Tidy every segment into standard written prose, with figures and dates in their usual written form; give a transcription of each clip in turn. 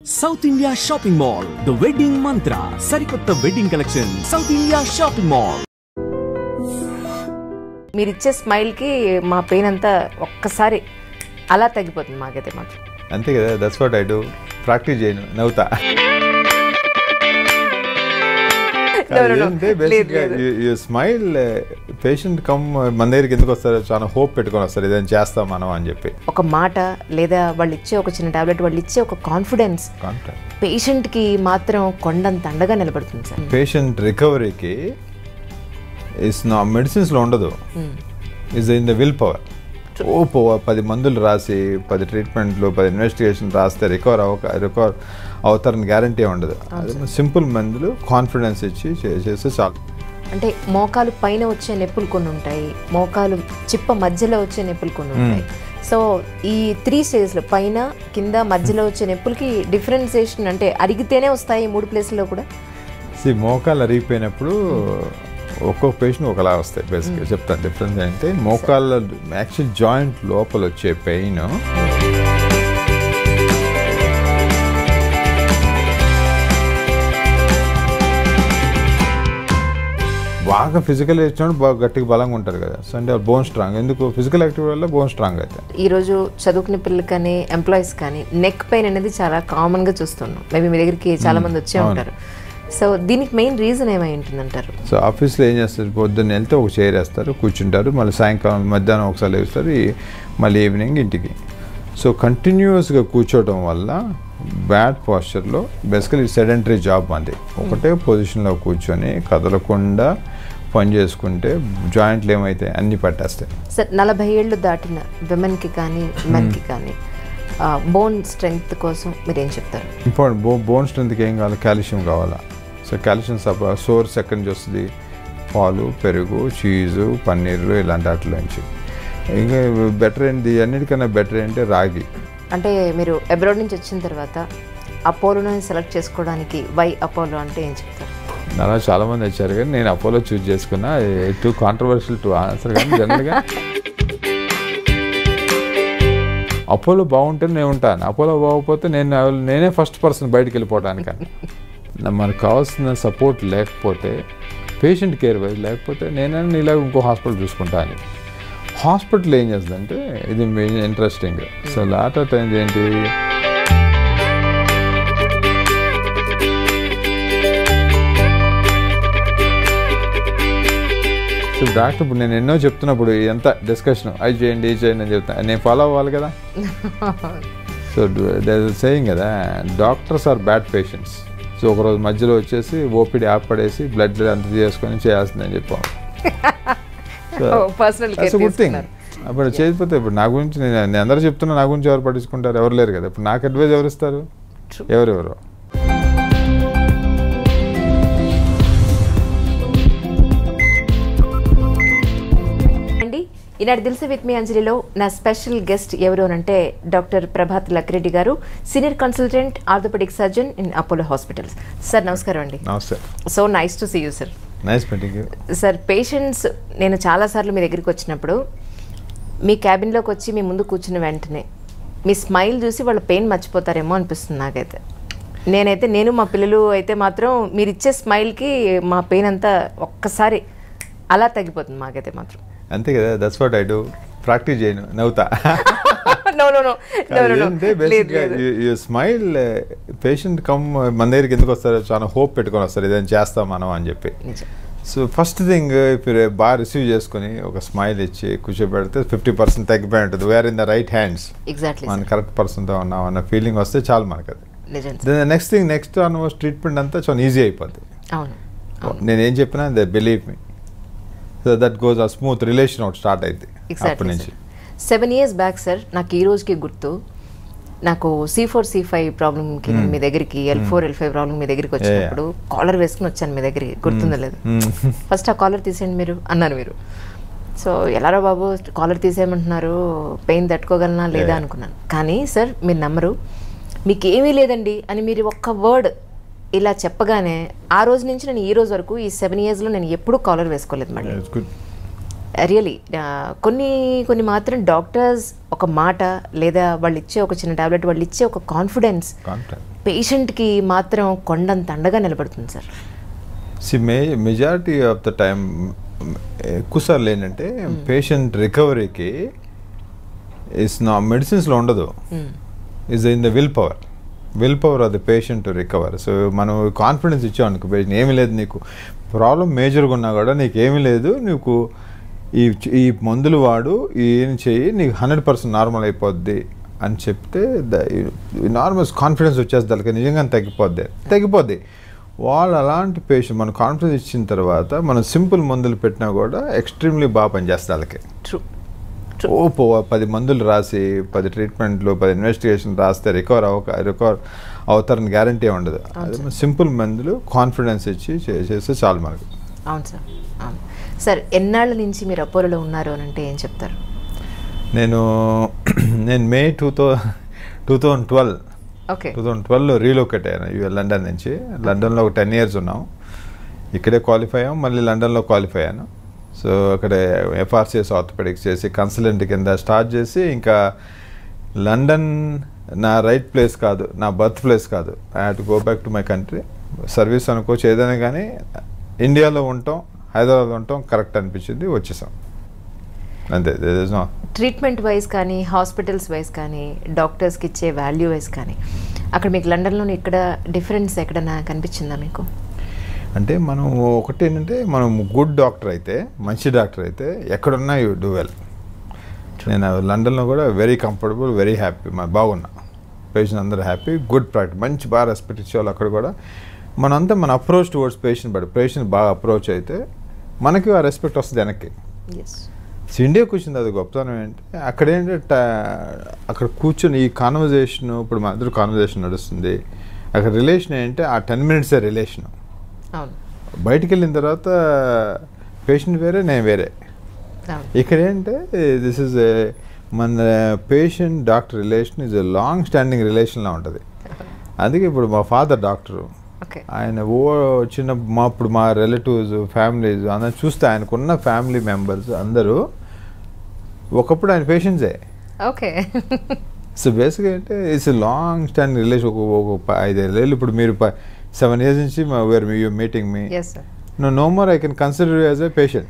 South India Shopping Mall, The Wedding Mantra, Sarikotta Wedding Collection, South India Shopping Mall. మీరిచ్చే స్మైల్కి మా pain అంతా ఒక్కసారి అలా తగ్గిపోతుంది మాకైతే మాత్రం. అంతే కదా, that's what I do. Practice చేయను, నవ్వుతా. స్మైల్ పేషెంట్ కమ్ మన దగ్గరికి ఎందుకు వస్తారు, చాలా హోప్ పెట్టుకొని వస్తారు, ఇదేం చేస్తాం మనం అని చెప్పి. ఒక మాట లేదా వాళ్ళు ఇచ్చే ఒక చిన్న టాబ్లెట్, వాళ్ళు ఇచ్చే ఒక కాన్ఫిడెన్స్ పేషెంట్కి మాత్రం కొండంత అండగా నిలబడుతుంది సార్. పేషెంట్ రికవరీకి ఇస్ నా మెడిసిన్స్లో ఉండదు, is in the will power. 10 మందులు రాసి 10 ట్రీట్మెంట్లు 10 ఇన్వెస్టిగేషన్ రాస్తే రికవర్ అవుతారని గ్యారంటీ ఉండదు. సింపుల్ మందులు కాన్ఫిడెన్స్ ఇచ్చి చేస్తే చాలు. అంటే మోకాలు పైన వచ్చే నొప్పులు కొన్ని ఉంటాయి, మోకాలు చిప్ప మధ్యలో వచ్చే నొప్పులు కొన్ని ఉంటాయి. సో ఈ 3 స్టేజ్లో పైన కింద మధ్యలో వచ్చే నొప్పులకి డిఫరెన్సియేషన్ అంటే అరిగితేనే వస్తాయి ఈ 3 ప్లేస్లో కూడా. మోకాలు అరిగిపోయినప్పుడు ఒక్కొక్క పేషెంట్ ఒకలా వస్తాయి. బేసిక్గా చెప్తాను డిఫరెన్స్ అంటే, మోకాళ్ళ యాక్చువల్ జాయింట్ లోపల వచ్చే పెయిన్ బాగా ఫిజికల్ చేసినప్పుడు బాగా గట్టిగా బలంగా ఉంటారు కదా. సో అంటే బోన్ స్ట్రాంగ్, ఎందుకు ఫిజికల్ యాక్టివిటీ వల్ల బోన్ స్ట్రాంగ్ అయితే. ఈరోజు చదువుకునే పిల్లలు కానీ ఎంప్లాయీస్ కానీ నెక్ పెయిన్ అనేది చాలా కామన్గా చూస్తున్నాం. మేబీ మీ దగ్గరికి చాలా మంది వచ్చే ఉంటారు. సో దీనికి మెయిన్ రీజన్ ఏమై ఉంటుందంటారు? సో ఆఫీస్లో ఏం చేస్తారు, పొద్దున్న వెళ్తే ఒక చైర్ వేస్తారు, కూర్చుంటారు, మళ్ళీ సాయంకాలం మధ్యాహ్నం ఒకసారి వేస్తారు, మళ్ళీ ఈవినింగ్ ఇంటికి. సో కంటిన్యూస్గా కూర్చోవడం వల్ల బ్యాడ్ పోస్చర్లో బేసికలీ సెడెంటరీ జాబ్ మంది ఒకటే పొజిషన్లో కూర్చొని కదలకుండా పని చేసుకుంటే జాయింట్లు ఏమైతే అన్నీ పట్టేస్తాయి. సార్ 40 ఏళ్ళు దాటిన విమెన్కి కానీ మెన్కి కానీ బోన్ స్ట్రెంగ్త్ కోసం మీరు ఏం చెప్తారు? ఇంపార్టెంట్ బోన్ స్ట్రెంగ్త్కి ఏం కావాలి, కాల్షియం కావాలా. సో కాల్షియం సోర్స్ ఎక్కడి నుంచి వస్తుంది, పాలు, పెరుగు, చీజు, పన్నీరు ఇలాంటి వాటిలో నుంచి. ఇంకా బెటర్ ఏంటి, అన్నిటికన్నా బెటర్ ఏంటి రాగి. అంటే మీరు అబ్రాడ్ నుంచి వచ్చిన తర్వాత అపోలోని సెలెక్ట్ చేసుకోవడానికి వై అపోలో అంటే ఏం చెప్తారు? అలా చాలామంది వచ్చారు కానీ నేను అపోలో చూజ్ చేసుకున్నా. టూ కాంట్రవర్షియల్ టు ఆన్సర్, కానీ జనరల్గా అపోలో బాగుంటే నేను ఉంటాను, అపోలో బాగోకపోతే నేనే ఫస్ట్ పర్సన్ బయటికి వెళ్ళిపోవడానికి. మనకు కావాల్సిన సపోర్ట్ లేకపోతే, పేషెంట్ కేర్ వైజ్ లేకపోతే నేనైనా ఇలాగ ఇంకో హాస్పిటల్ చూసుకుంటాను. హాస్పిటల్ ఏం చేస్తుందంటే, ఇది interesting. So lot of times ఏంటి, సో డాక్టర్ ఇప్పుడు నేను ఎన్నో చెప్తున్నప్పుడు ఎంత డిస్కషన్, అది చేయండి ఇది చేయండి అని చెప్తాను, నేను ఫాలో అవ్వాలి కదా. సో సేయింగ్ కదా, doctors are bad patients. So ఒకరోజు మధ్యలో వచ్చేసి ఓపీడీ ఆపడేసి బ్లడ్ అంత చేసుకొని చేయాల్సిందని చెప్పాం. Good thing. అప్పుడు చేయకపోతే ఇప్పుడు నా గురించి నేను అందరూ చెప్తున్నా, నా గురించి ఎవరు పట్టించుకుంటారు? ఎవరు లేరు కదా. ఇప్పుడు నాకు అడ్వైజ్ ఎవరు ఇస్తారు? ఎవరెవరు. ఈనాడు దిల్సే విత్ మీ అంజలిలో నా స్పెషల్ గెస్ట్ ఎవరు అంటే డాక్టర్ ప్రభాత్ లక్రెడ్డి గారు, senior consultant orthopaedic surgeon in Apollo hospitals. Sir నమస్కారం అండి. నమస్తే. So nice to see you sir. Nice meeting you sir. Patients నేను చాలాసార్లు మీ దగ్గరికి వచ్చినప్పుడు మీ క్యాబిన్లోకి వచ్చి మీ ముందు కూర్చున్న వెంటనే మీ స్మైల్ చూసి వాళ్ళ పెయిన్ మర్చిపోతారేమో అనిపిస్తుంది నాకైతే. నేను మా పిల్లలు అయితే మాత్రం మీరు ఇచ్చే స్మైల్కి మా పెయిన్ అంతా ఒక్కసారి అలా తగ్గిపోతుంది మాకైతే మాత్రం. అంతే కదా, that's what I do. Practice చేయను, నవ్వుతా. స్మైల్ పేషెంట్ కమ్ మన దగ్గరికి ఎందుకు వస్తారు, చాలా హోప్ పెట్టుకొని వస్తారు, ఇదేం చేస్తాం మనం అని చెప్పి. సో ఫస్ట్ థింగ్, ఇప్పుడు బాగా రిసీవ్ చేసుకుని ఒక స్మైల్ ఇచ్చి కూర్చోబెడితే 50% తగ్గిపోయి ఉంటుంది. We're in the right hands, మన కరెక్ట్ పర్సన్తో ఉన్నాం అన్న ఫీలింగ్ వస్తే చాలు మనకు. అది next thing, next almost treatment అంతా చాలా ఈజీ అయిపోద్ది. నేనేం చెప్పినా they believe me. So that goes a smooth relation out start అయింది అప్పటి నుంచి. 7 years బ్యాక్ సార్, నాకు ఈ రోజుకి గుర్తు, నాకు C4 C5 ప్రాబ్లంకి మీ దగ్గరికి, L4 L5 ప్రాబ్లం మీ దగ్గరికి వచ్చినప్పుడు కాలర్ వేసుకుని వచ్చాను మీ దగ్గరికి, గుర్తుందో లేదు. ఫస్ట్ ఆ కాలర్ తీసేయండి మీరు అన్నారు మీరు. సో ఎలారో బాబు కాలర్ తీసేయమంటున్నారు, పెయిన్ తట్టుకోగలనా లేదా అనుకున్నాను. కానీ సార్ మీరు నమ్మరు, మీకు ఏమీ లేదండి అని మీరు ఒక్క వర్డ్ ఇలా చెప్పగానే ఆ రోజు నుంచి నేను ఈ రోజు వరకు ఈ 7 yearsలో నేను ఎప్పుడూ కాలర్ వేసుకోలేదు. మళ్ళీ రియలీ కొన్ని కొన్ని మాత్రం డాక్టర్స్ ఒక మాట లేదా వాళ్ళు ఇచ్చే ఒక చిన్న టాబ్లెట్, వాళ్ళు ఇచ్చే ఒక కాన్ఫిడెన్స్ పేషెంట్కి మాత్రం కొండంత అండగా నిలబడుతుంది sir. Majority of the time ఎక్కువసార్లు ఏంటంటే పేషెంట్ రికవరీకి ఇస్ నా మెడిసిన్స్లో ఉండదు, is in the will power of the patient to recover. So మనం కాన్ఫిడెన్స్ ఇచ్చాం అనుకో, పేషెంట్ ఏమీ లేదు నీకు ప్రాబ్లం మేజర్గా ఉన్నా కూడా నీకు ఏమీ లేదు, నీకు ఈ మందులు వాడు, ఏం చేయి, నీకు 100% నార్మల్ అయిపోద్ది అని చెప్తే నార్మల్ కాన్ఫిడెన్స్ వచ్చేస్తుంది వాళ్ళకి, నిజంగా తగ్గిపోద్ది. వాళ్ళు అలాంటి పేషెంట్ మనం కాన్ఫిడెన్స్ ఇచ్చిన తర్వాత మనం సింపుల్ మందులు పెట్టినా కూడా ఎక్స్ట్రీమ్లీ బాగా పనిచేస్తుంది వాళ్ళకి. 10 మందులు రాసి 10 ట్రీట్మెంట్లు 10 ఇన్వెస్టిగేషన్ రాస్తే రికవర్ అవుతారని గ్యారంటీ ఉండదు. సింపుల్ మందులు కాన్ఫిడెన్స్ ఇచ్చి చేస్తే చాలు మనకు. అవును సార్. అవును సార్. ఎన్నాళ్ళ నుంచి మీరు అపోలోలో ఉన్నారు అని అంటే ఏం చెప్తారు? నేను మే 2012లో రీలోకేట్ అయ్యాను లండన్ నుంచి. లండన్లో ఒక 10 years ఉన్నాం, ఇక్కడే క్వాలిఫై అయ్యాం, మళ్ళీ లండన్లో క్వాలిఫై అయ్యాను. సో అక్కడ FRCS ఆర్థోపెడిక్స్ చేసి కన్సల్టెంట్ కింద స్టార్ట్ చేసి, ఇంకా లండన్ నా రైట్ ప్లేస్ కాదు, నా బర్త్ ప్లేస్ కాదు, I have to go back to my country. Service అనుకోవచ్చు ఏదైనా, కానీ ఇండియాలో ఉంటాం, హైదరాబాద్లో ఉంటాం కరెక్ట్ అనిపించింది, వచ్చేసాం అంతే. ట్రీట్మెంట్ వైజ్ కానీ హాస్పిటల్స్ వైజ్ కానీ డాక్టర్స్కి ఇచ్చే వాల్యూ వైజ్ కానీ అక్కడ మీకు లండన్లోని ఇక్కడ డిఫరెన్స్ ఎక్కడన్నా కనిపించిందా మీకు? అంటే మనం ఒకటి ఏంటంటే, మనం గుడ్ డాక్టర్ అయితే, మంచి డాక్టర్ అయితే ఎక్కడున్నా యూ డూ వెల్. నేను లండన్లో కూడా వెరీ కంఫర్టబుల్, వెరీ హ్యాపీ, బాగున్నా, పేషెంట్ అందరూ హ్యాపీ, గుడ్ ప్రాక్టీస్, మంచి బాగా రెస్పెక్ట్ ఇచ్చేవాళ్ళు అక్కడ కూడా. మనంతా మన అప్రోచ్ టువర్డ్స్ పేషెంట్ బాగా అప్రోచ్ అయితే మనకి ఆ రెస్పెక్ట్ వస్తుంది వెనక్కి. సో ఇండియాకి వచ్చింది అది గొప్పతనం ఏంటంటే, అక్కడ ఏంటంటే అక్కడ కూర్చొని ఈ కాన్వర్జేషన్, ఇప్పుడు మన అందరూ కాన్వర్జేషన్ నడుస్తుంది, అక్కడ రిలేషన్ ఏంటంటే ఆ 10 minutes రిలేషను. బయటికి వెళ్ళిన తర్వాత పేషెంట్ వేరే, నేను వేరే. ఇక్కడ ఏంటంటే దిస్ ఈజ్ మన patient doctor relation is a long standing రిలేషన్లా ఉంటుంది. అందుకే ఇప్పుడు మా ఫాదర్ డాక్టరు, ఆయన ఇప్పుడు మా రిలేటివ్స్ ఫ్యామిలీస్ అందరూ చూస్తే ఆయనకున్న ఫ్యామిలీ మెంబర్స్ అందరూ ఒకప్పుడు ఆయన పేషెంట్సే. సో బేసిక్గా అంటే it's a long standing relation. ఒక 5-6 ఏళ్ళు, ఇప్పుడు మీరు 7 years నుంచి you meeting me, no more I can consider you as a patient.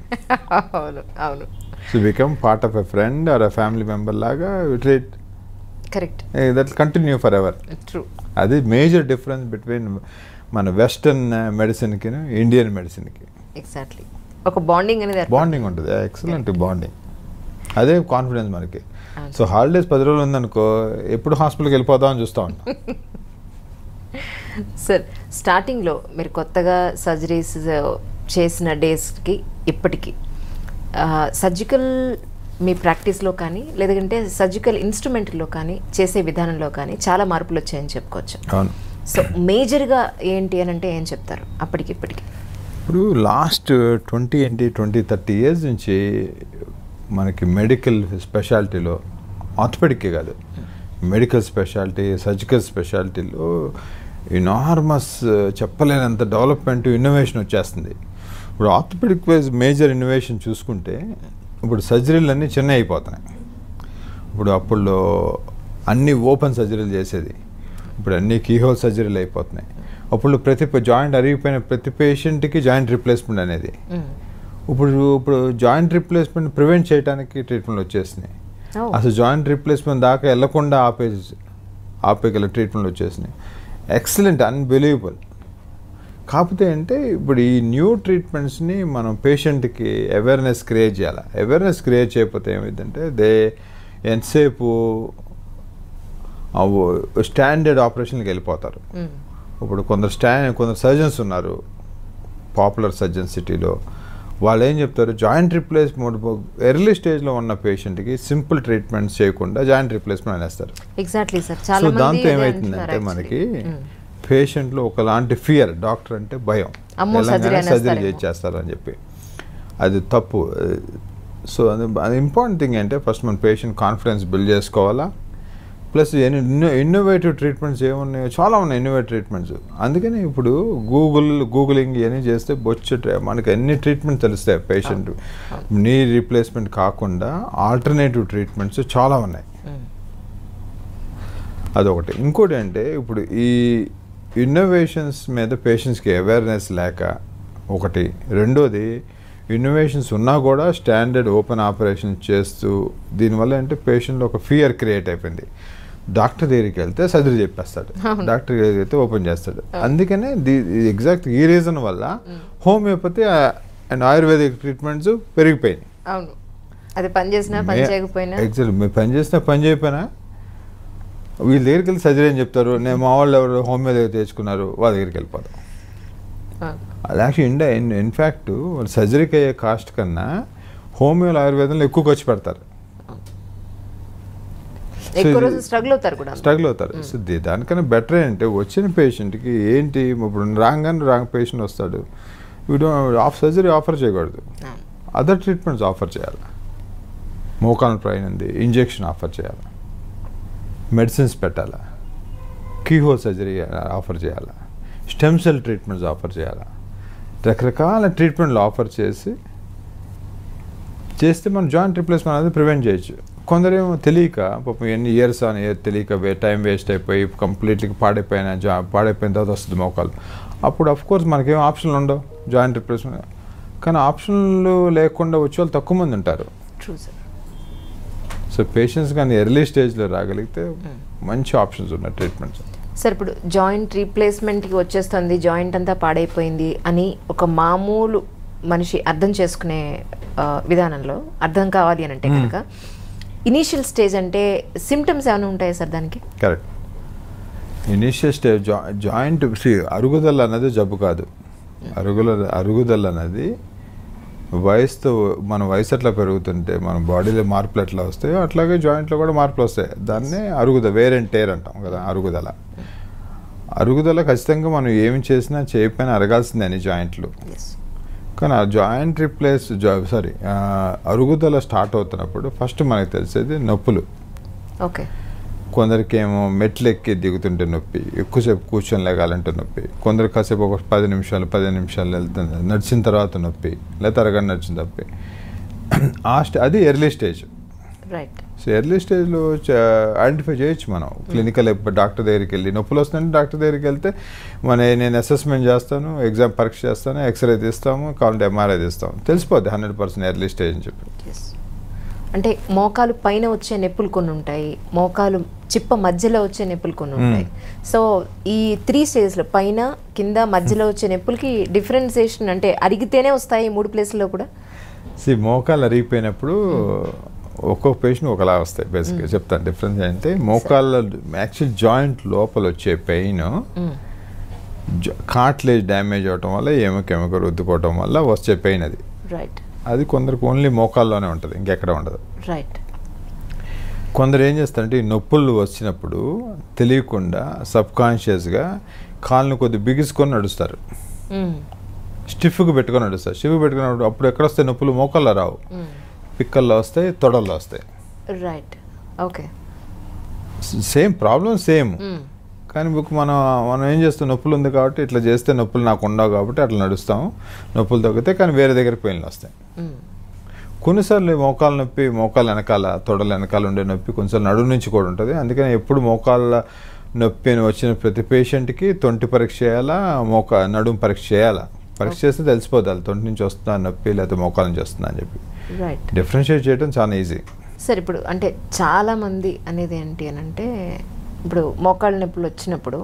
So become part of a friend or a family member laga we treat. Correct. That will continue forever. True. Adi major difference between మన western మెడిసిన్కి Indian మెడిసిన్కి. Exactly ఒక bonding అనేది bonding ఉంటుంది, excellent bonding, అదే confidence మనకి. So holidays 10 రోజులు ఉందనుకో, ఎప్పుడు హాస్పిటల్కి వెళ్ళిపోదామని చూస్తూ ఉంటాం. సార్, స్టార్టింగ్లో మీరు కొత్తగా సర్జరీస్ చేసిన డేస్కి ఇప్పటికీ సర్జికల్ మీ ప్రాక్టీస్లో కానీ లేదంటే సర్జికల్ ఇన్స్ట్రుమెంట్లో కానీ చేసే విధానంలో కానీ చాలా మార్పులు వచ్చాయని చెప్పుకోవచ్చు. అవును. సో మేజర్గా ఏంటి అని అంటే ఏం చెప్తారు అప్పటికి ఇప్పటికి? ఇప్పుడు లాస్ట్ 20-30 years నుంచి మనకి మెడికల్ స్పెషాలిటీలో, ఆర్థోపెడిక్కే కాదు, మెడికల్ స్పెషాలిటీ, సర్జికల్ స్పెషాలిటీలో ఎనార్మస్ చెప్పలేనంత డెవలప్మెంట్, ఇన్నోవేషన్ వచ్చేస్తుంది. ఇప్పుడు ఆర్థోపెడిక్ వైజ్ మేజర్ ఇన్నోవేషన్ చూసుకుంటే, ఇప్పుడు సర్జరీలు అన్నీ చిన్న అయిపోతున్నాయి. ఇప్పుడు అప్పుడు అన్నీ ఓపెన్ సర్జరీలు చేసేది, ఇప్పుడు అన్నీ కీహోల్ సర్జరీలు అయిపోతున్నాయి. అప్పుడు ప్రతి జాయింట్ అరిగిపోయిన ప్రతి పేషెంట్కి జాయింట్ రిప్లేస్మెంట్ అనేది. ఇప్పుడు జాయింట్ రిప్లేస్మెంట్ ప్రివెంట్ చేయడానికి ట్రీట్మెంట్ వచ్చేసినాయి. అసలు జాయింట్ రిప్లేస్మెంట్ దాకా వెళ్లకుండా ఆపేగల ట్రీట్మెంట్ వచ్చేసినాయి. Excellent, unbelievable. కాకపోతే అంటే ఇప్పుడు ఈ న్యూ ట్రీట్మెంట్స్ని మనం పేషెంట్కి అవేర్నెస్ క్రియేట్ చేయాలి. అవేర్నెస్ క్రియేట్ చేయకపోతే ఏమైందంటే ఎంతసేపు స్టాండర్డ్ ఆపరేషన్కి వెళ్ళిపోతారు. ఇప్పుడు కొందరు సర్జన్స్ ఉన్నారు, పాపులర్ సర్జన్ సిటీలో, వాళ్ళు ఏం చెప్తారు, జాయింట్ రిప్లేస్మెంట్ ఎర్లీ స్టేజ్లో ఉన్న పేషెంట్కి సింపుల్ ట్రీట్మెంట్స్ చేయకుండా జాయింట్ రిప్లేస్మెంట్ అనేస్తారు. Exactly sir. సో దాంతో ఏమవుతుందంటే మనకి పేషెంట్లో ఒకలాంటి ఫియర్, డాక్టర్ అంటే భయం, సర్జరీ చేస్తారు అని చెప్పి, అది తప్పు. సో అది ఇంపార్టెంట్ థింగ్ అంటే ఫస్ట్ మన పేషెంట్ కాన్ఫిడెన్స్ బిల్డ్ చేసుకోవాలా, ప్లస్ ఇన్నోవేటివ్ ట్రీట్మెంట్స్ ఏమున్నాయో చాలా ఉన్నాయి, ఇన్నోవేటివ్ ట్రీట్మెంట్స్. అందుకని ఇప్పుడు గూగులింగ్ ఇవన్నీ చేస్తే మనకి ఎన్ని ట్రీట్మెంట్ తెలుస్తాయి. పేషెంట్ నీ రీప్లేస్మెంట్ కాకుండా ఆల్టర్నేటివ్ ట్రీట్మెంట్స్ చాలా ఉన్నాయి. అదొకటి. ఇంకోటి అంటే ఇప్పుడు ఈ ఇన్నోవేషన్స్ మీద పేషెంట్స్కి అవేర్నెస్ లేక ఒకటి. రెండోది ఇన్నోవేషన్స్ ఉన్నా కూడా స్టాండర్డ్ ఓపెన్ ఆపరేషన్ చేస్తూ దీనివల్ల అంటే పేషెంట్లో ఒక ఫియర్ క్రియేట్ అయిపోయింది. డాక్టర్ దగ్గరికి వెళ్తే సర్జరీ చెప్పేస్తాడు, డాక్టర్ దగ్గరికి వెళ్తే ఓపెన్ చేస్తాడు. అందుకనే ఎగ్జాక్ట్ ఈ రీజన్ వల్ల హోమియోపతి అండ్ ఆయుర్వేదిక్ ట్రీట్మెంట్స్ పెరిగిపోయినాయి. అది పని చేసినా పని చేయకపోయినా, ఎగ్జాక్ట్ మీరు పని చేసినా పని చేయకపోయినా వీళ్ళ దగ్గరికి వెళ్ళి సర్జరీ అని చెప్తారు. నేను మా వాళ్ళు ఎవరు హోమియో దగ్గర తెచ్చుకున్నారు వాళ్ళ దగ్గరికి వెళ్ళిపోతాం. అది యాక్చువల్లీ ఇన్ఫ్యాక్ట్ సర్జరీకి అయ్యే కాస్ట్ కన్నా హోమియోలో ఆయుర్వేదంలో ఎక్కువ ఖర్చు పెడతారు, స్ట్రగుల్ అవుతారు. సో దానికన్నా బెటర్ ఏంటంటే వచ్చిన పేషెంట్కి ఏంటి ఇప్పుడు రాంగ్ పేషెంట్ వస్తాడు, వీడు సర్జరీ ఆఫర్ చేయకూడదు, అదర్ ట్రీట్మెంట్స్ ఆఫర్ చేయాలి. మోకాల్ ప్రైన్ ఉంది, ఇంజెక్షన్ ఆఫర్ చేయాలి, మెడిసిన్స్ పెట్టాలా, కీహోల్ సర్జరీ ఆఫర్ చేయాలా, స్టెమ్ సెల్ ట్రీట్మెంట్స్ ఆఫర్ చేయాలా, రకరకాల ట్రీట్మెంట్లు ఆఫర్ చేస్తే మనం జాయింట్ రిప్లేస్మెంట్ అనేది ప్రివెంట్ చేయొచ్చు. కొందరేమో తెలియక పాపం ఎన్ని ఇయర్స్ ఆన్ ఇయర్ తెలియక టైం వేస్ట్ అయిపోయి కంప్లీట్గా పాడైపోయిన తర్వాత వస్తుంది మోకాలు. అప్పుడు అఫ్కోర్స్ మనకేం ఆప్షన్లు ఉండవు జాయింట్ రిప్లేస్మెంట్. కానీ ఆప్షన్లు లేకుండా వచ్చే వాళ్ళు తక్కువ మంది ఉంటారు. సో పేషెంట్స్ కానీ ఎర్లీ స్టేజ్లో రాగలిగితే మంచి ఆప్షన్స్ ఉన్నాయి ట్రీట్మెంట్స్. సార్ ఇప్పుడు జాయింట్ రీప్లేస్మెంట్కి వచ్చేస్తుంది, జాయింట్ అంతా పాడైపోయింది అని ఒక మామూలు మనిషి అర్థం చేసుకునే విధానంలో అర్థం కావాలి అని అంటే కనుక ఇనీషియల్ స్టేజ్ అంటే సిమ్టమ్స్ ఏమైనా ఉంటాయా సార్ దానికి? కరెక్ట్. ఇనీషియల్ స్టేజ్ జాయింట్ అరుగుదల అనేది జబ్బు కాదు. అరుగుదల అనేది వయసుతో మన వయసు ఎట్లా పెరుగుతుంటే మన బాడీలో మార్పులు ఎట్లా వస్తాయో అట్లాగే జాయింట్లో కూడా మార్పులు వస్తాయి. దాన్నే వేర్ అండ్ టేర్ అంటాం కదా. అరుగుదల ఖచ్చితంగా మనం ఏమి చేసినా చేయకపోయినా అరగాల్సిందే అని జాయింట్లు. కానీ ఆ జాయింట్ అరుగుదల స్టార్ట్ అవుతున్నప్పుడు ఫస్ట్ మనకు తెలిసేది నొప్పులు. కొందరికి ఏమో మెట్లు ఎక్కి దిగుతుంటే నొప్పి, ఎక్కువసేపు కూర్చొని లేగాలంటే నొప్పి, కొందరికి కాసేపు ఒక 15 నిమిషాలు వెళ్తుంది నడిచిన తర్వాత నొప్పి, లేదా అరగంట నడిచిన నొప్పి. అది ఎర్లీ స్టేజ్. సో ఎర్లీ స్టేజ్లో ఐడెంటిఫై చేయొచ్చు మనం. క్లినికల్ డాక్టర్ దగ్గరికి వెళ్ళి నొప్పులు వస్తుందంటే డాక్టర్ దగ్గరికి వెళ్తే నేను అసెస్మెంట్ చేస్తాను, ఎగ్జామ్ పరీక్ష చేస్తాను, ఎక్స్రే తీస్తాము, కావాలంటే MRI తీస్తాము, తెలిసిపోద్ది 100% ఎర్లీ స్టేజ్ అని చెప్పి. అంటే మోకాలు పైన వచ్చే నొప్పులు కొన్ని ఉంటాయి, మోకాలు చిప్ప మధ్యలో వచ్చే నొప్పులు కొన్ని ఉంటాయి. సో ఈ 3 స్టేజ్లో పైన కింద మధ్యలో వచ్చే నొప్పులకి డిఫరెన్సియేషన్ అంటే అరిగితేనే వస్తాయి 3 ప్లేస్లో కూడా. మోకాలు అరిగిపోయినప్పుడు ఒక్కొక్క పేషెంట్ ఒకలా వస్తాయి. బేసిక్గా చెప్తాను డిఫరెన్స్ అంటే మోకాళ్ళ యాక్చువల్ జాయింట్ లోపల వచ్చే పెయిన్ కార్ట్లేజ్ డ్యామేజ్ అవటం వల్ల ఎముక రుద్దుకోవటం వల్ల వచ్చే పెయిన్ అది. అది కొందరికి ఓన్లీ మోకాల్లోనే ఉంటుంది, ఇంకెక్కడ ఉండదు. కొందరు ఏం చేస్తారంటే ఈ నొప్పులు వచ్చినప్పుడు తెలియకుండా సబ్కాన్షియస్గా కాళ్ళను కొద్ది బిగుసుకొని నడుస్తారు, స్టిఫ్గా పెట్టుకొని నడుస్తారు. స్టిఫ్గా పెట్టుకున్నప్పుడు అప్పుడు ఎక్కడ వస్తాయి నొప్పులు? మోకాల్లో రావు, పిక్కల్లో వస్తాయి, తొడల్లో వస్తాయి. Same problem same. కానీ మనం ఏం చేస్తాం, నొప్పులు ఉంది కాబట్టి ఇట్లా చేస్తే నొప్పులు నాకు ఉండవు కాబట్టి అట్లా నడుస్తాము, నొప్పులు తగ్గితే కానీ వేరే దగ్గర పెయిన్లు వస్తాయి. కొన్నిసార్లు మోకాల నొప్పి మోకాలు వెనకాల తొడల వెనకాల ఉండే నొప్పి కొన్నిసార్లు నడుము నుంచి కూడా ఉంటుంది. అందుకని ఎప్పుడు మోకాళ్ళ నొప్పి వచ్చిన ప్రతి పేషెంట్కి తొంటి పరీక్ష చేయాలా, నడుము పరీక్ష చేయాలా. పరీక్ష చేస్తే తెలిసిపోతుంది తొంటి నుంచి వస్తుందా నొప్పి లేకపోతే మోకాల నుంచి వస్తుందా అని చెప్పి. డిఫరెన్షియేట్ చేయడం చాలా ఈజీ. సార్ ఇప్పుడు అంటే చాలామంది అనేది ఏంటి అని అంటే ఇప్పుడు మోకాళ్ళ నొప్పులు వచ్చినప్పుడు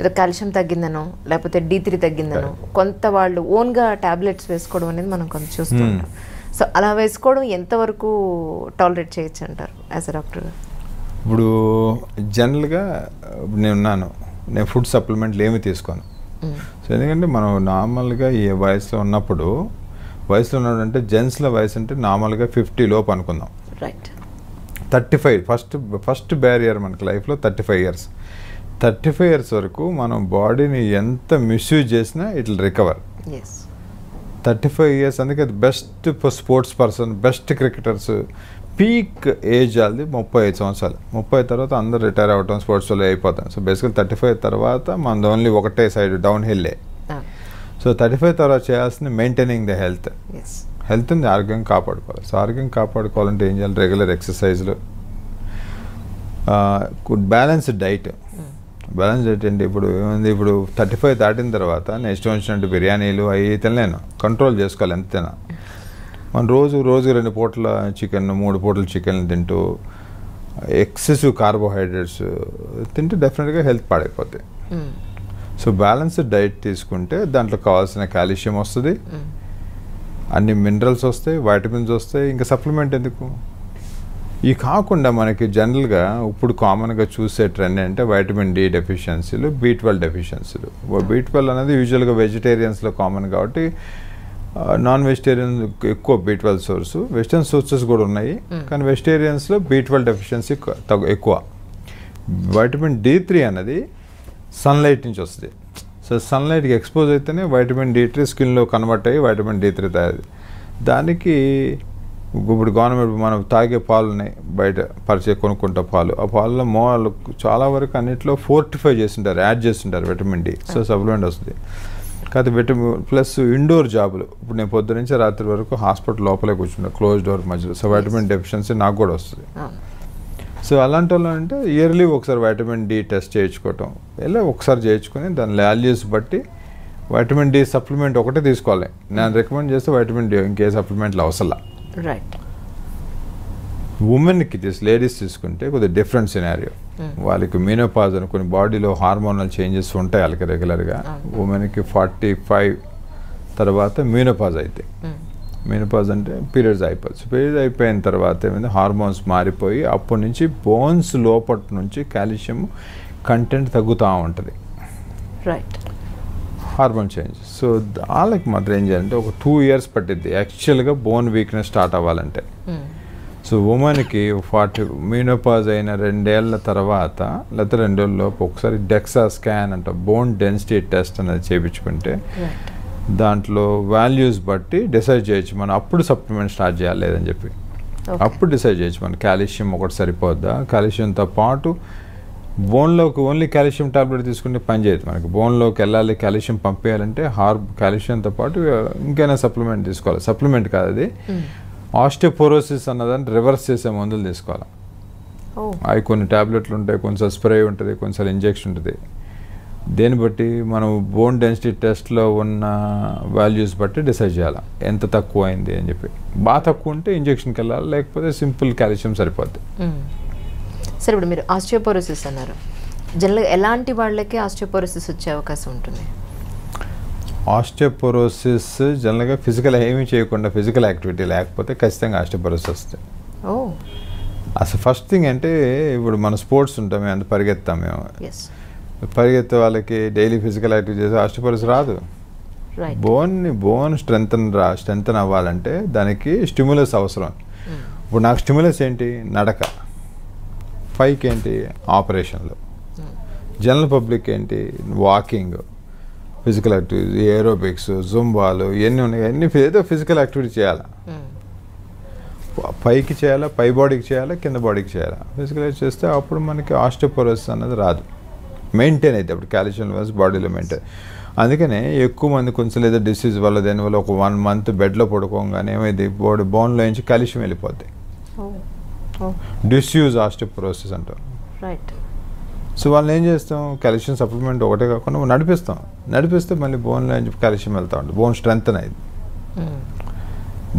ఏదో కాల్షియం తగ్గిందనో లేకపోతే D3 తగ్గిందనో కొంత వాళ్ళు ఓన్గా టాబ్లెట్స్ వేసుకోవడం అనేది మనం కొంచెం చూస్తుంటాం. సో అలా వేసుకోవడం ఎంతవరకు టాలరేట్ చేయొచ్చు అంటారు యాజ్ అ డాక్టర్? ఇప్పుడు జనరల్గా నేను ఫుడ్ సప్లిమెంట్లు ఏమి తీసుకోను. సో ఎందుకంటే మనం నార్మల్గా ఈ వయసులో ఉన్నప్పుడు అంటే జెంట్స్ల వయసు అంటే నార్మల్గా 50 లోపు అనుకుందాం. 35 ఫస్ట్ బ్యారియర్ మనకి లైఫ్లో 35 ఇయర్స్. 35 ఇయర్స్ వరకు మనం బాడీని ఎంత మిస్యూజ్ చేసినా ఇట్ విల్ రికవర్. 35 ఇయర్స్ అందుకే best sports person, best cricketers, peak age అది 35 సంవత్సరాలు. 30 తర్వాత అందరూ రిటైర్ అవ్వటం, స్పోర్ట్స్ వాళ్ళు అయిపోతాం. సో బేసికల్ 35 తర్వాత మనది ఓన్లీ ఒకటే సైడ్ డౌన్ హిల్లే. సో 35 తర్వాత చేయాల్సింది మెయింటైనింగ్ ద హెల్త్. హెల్త్ని ఆరోగ్యంగా కాపాడుకోవాలి. సో ఆరోగ్యం కాపాడుకోవాలంటే ఏం చేయాలి? రెగ్యులర్ ఎక్సర్సైజ్లు, good balanced diet. Balance diet అంటే ఇప్పుడు ఏముంది, ఇప్పుడు 35 దాటిన తర్వాత నెక్స్ట్ వచ్చినట్టు బిర్యానీలు అవి తినలేను, కంట్రోల్ చేసుకోవాలి ఎంతైనా. మనం రోజు 2 పూటల చికెన్, 3 పూటల చికెన్ తింటూ ఎక్సెసివ్ కార్బోహైడ్రేట్స్ తింటే డెఫినెట్గా హెల్త్ పాడైపోతాయి. సో బ్యాలెన్స్డ్ డైట్ తీసుకుంటే దాంట్లో కావాల్సిన కాల్షియం వస్తుంది, అన్ని మినరల్స్ వస్తాయి, వైటమిన్స్ వస్తాయి, ఇంకా సప్లిమెంట్ ఎందుకు. ఇవి కాకుండా మనకి జనరల్గా ఇప్పుడు కామన్గా చూసే ట్రెండ్ అంటే వైటమిన్ డి డెఫిషియన్సీలు, B12 డెఫిషియన్సీలు. B12 అనేది యూజువల్గా వెజిటేరియన్స్లో కామన్ కాబట్టి నాన్ వెజిటేరియన్ ఎక్కువ B12 సోర్సు. వెజిటేరియన్ సోర్సెస్ కూడా ఉన్నాయి, కానీ వెజిటేరియన్స్లో B12 డెఫిషియన్సీ ఎక్కువ. వైటమిన్ D3 అనేది సన్లైట్ నుంచి వస్తుంది. సో సన్లైట్కి ఎక్స్పోజ్ అయితేనే వైటమిన్ D3 స్కిన్లో కన్వర్ట్ అయ్యి వైటమిన్ D3 తయారు. దానికి ఇప్పుడు గవర్నమెంట్ మనం తాగే పాలు ఉన్నాయి, బయట కొనుక్కుంటా పాలు, ఆ పాలలో వాళ్ళు చాలా వరకు అన్నింటిలో ఫోర్టిఫై చేస్తుంటారు, యాడ్ చేస్తుంటారు విటమిన్ డి. సో సప్లిమెంట్ వస్తుంది. కాకపోతే విటమిన్ ప్లస్ ఇండోర్ జాబులు, ఇప్పుడు నేను పొద్దు నుంచి రాత్రి వరకు హాస్పిటల్ లోపలే కూర్చుంటా, క్లోజ్ డోర్ మధ్యలో. సో వైటమిన్ డెఫిషియన్సీ నాకు కూడా వస్తుంది. సో అలాంటి వాళ్ళు అంటే ఇయర్లీ ఒకసారి వైటమిన్ డి టెస్ట్ చేయించుకోవటం, ఇలా ఒకసారి చేయించుకొని దాని వాల్యూస్ బట్టి వైటమిన్ డి సప్లిమెంట్ ఒకటే తీసుకోవాలి. నేను రికమెండ్ చేస్తే వైటమిన్ డి, ఇంకే సప్లిమెంట్లు అవసరం. రైట్. ఉమెన్కి లేడీస్ తీసుకుంటే కొద్దిగా డిఫరెంట్ సినారియో. వాళ్ళకి మీనోపాజ్ అనుకుని బాడీలో హార్మోనల్ చేంజెస్ ఉంటాయి వాళ్ళకి రెగ్యులర్గా. ఉమెన్కి 45 తర్వాత మీనోపాజ్ అయితే, మీనోపాజ్ అంటే పీరియడ్స్ అయిపోతుంది. పీరియడ్స్ అయిపోయిన తర్వాత ఏమైంది, హార్మోన్స్ మారిపోయి అప్పటి నుంచి బోన్స్ లోపటి నుంచి కాల్షియం కంటెంట్ తగ్గుతూ ఉంటుంది. రైట్. Hormone changes. సో వాళ్ళకి మాత్రం ఏం చేయాలంటే ఒక 2 years పట్టిద్ది యాక్చువల్గా బోన్ వీక్నెస్ స్టార్ట్ అవ్వాలంటే. సో ఉమెన్కి 40 మీనోపాజ్ అయిన 2 ఏళ్ల తర్వాత లేకపోతే 2 ఏళ్ళలోపు ఒకసారి డెక్సా స్కాన్ అంట, బోన్ డెన్సిటీ టెస్ట్ అనేది చేయించుకుంటే దాంట్లో వాల్యూస్ బట్టి డిసైడ్ చేయొచ్చు మనం అప్పుడు సప్లిమెంట్ స్టార్ట్ చేయాలి లేదని చెప్పి. అప్పుడు డిసైడ్ చేయొచ్చు మనం కాల్షియం ఒకటి సరిపోద్దా, కాల్షియంతో పాటు బోన్లోకి ఓన్లీ కాల్షియం టాబ్లెట్ తీసుకుంటే పని చేయదు. మనకి బోన్లోకి వెళ్ళాలి, కాల్షియం పంపేయాలంటే కాల్షియంతో పాటు ఇంకైనా సప్లిమెంట్ తీసుకోవాలి. సప్లిమెంట్ కాదు అది, ఆస్టియోపోరోసిస్ అన్నదాన్ని రివర్స్ చేసే మందులు తీసుకోవాలి. అవి కొన్ని టాబ్లెట్లు ఉంటాయి, కొంచెం స్ప్రే ఉంటుంది, కొంచెం ఇంజెక్షన్ ఉంటుంది. దేన్ని బట్టి మనం బోన్ డెన్సిటీ టెస్ట్లో ఉన్న వాల్యూస్ బట్టి డిసైడ్ చేయాలి ఎంత తక్కువ అయింది అని చెప్పి. బాగా తక్కువ ఉంటే ఇంజెక్షన్కి వెళ్ళాలి, లేకపోతే సింపుల్ కాల్షియం సరిపోద్ది. సరే, ఇప్పుడు మీరు ఆస్టియోపోరోసిస్ అన్నారు, జనరల్గా ఎలాంటి వాళ్ళకి ఆస్టియోపోరోసిస్ వచ్చే అవకాశం ఉంటుంది? ఆస్టియోపోరోసిస్ జనరల్గా ఫిజికల్ ఏమీ చేయకుండా ఫిజికల్ యాక్టివిటీ లేకపోతే ఖచ్చితంగా ఆస్టియోపోరోసిస్ వస్తుంది. అసలు ఫస్ట్ థింగ్ అంటే ఇప్పుడు మన స్పోర్ట్స్ ఉంటాం, మేము అంత పరిగెత్తాం, మేము పరిగెత్తే వాళ్ళకి డైలీ ఫిజికల్ యాక్టివిటీ చేస్తే ఆస్టియోపోరోసిస్ రాదు. బోన్ స్ట్రెంగ్తన్ అవ్వాలంటే దానికి స్టిమ్యులస్ అవసరం. ఇప్పుడు నాకు స్టిమ్యులస్ ఏంటి? నడక. పైకి ఏంటి? ఆపరేషన్లు. జనరల్ పబ్లిక్ ఏంటి? వాకింగ్, ఫిజికల్ యాక్టివిటీ, ఏరోబిక్స్, జుంబాలు, ఇవన్నీ ఉన్నాయి. అన్ని ఏదో ఫిజికల్ యాక్టివిటీ చేయాలి. పైకి చేయాలా, పై బాడీకి చేయాలా, కింద బాడీకి చేయాలా. ఫిజికల్ యాక్టివిటీ చేస్తే అప్పుడు మనకి ఆస్టియోపోరోసిస్ అన్నది రాదు. మెయింటైన్ అయితే అప్పుడు కాల్షియం లెవెల్స్ బాడీలో మెయింటైన్. అందుకనే ఎక్కువ మంది కొంచెం లేదా డిసీజ్ వల్ల దానివల్ల ఒక 1 month బెడ్లో పడుకోగానే ఏమైంది, బోన్లో నుంచి కాల్షియం వెళ్ళిపోద్ది. డిస్యూజ్ ఆస్టియోపోరోసిస్ అంటారు. సో వాళ్ళని ఏం చేస్తాం, కాల్షియం సప్లిమెంట్ ఒకటే కాకుండా నడిపిస్తే మళ్ళీ బోన్లో నుంచి కాల్షియం వెళ్తూ ఉంటుంది, బోన్ స్ట్రెంగ్తన్ అయింది.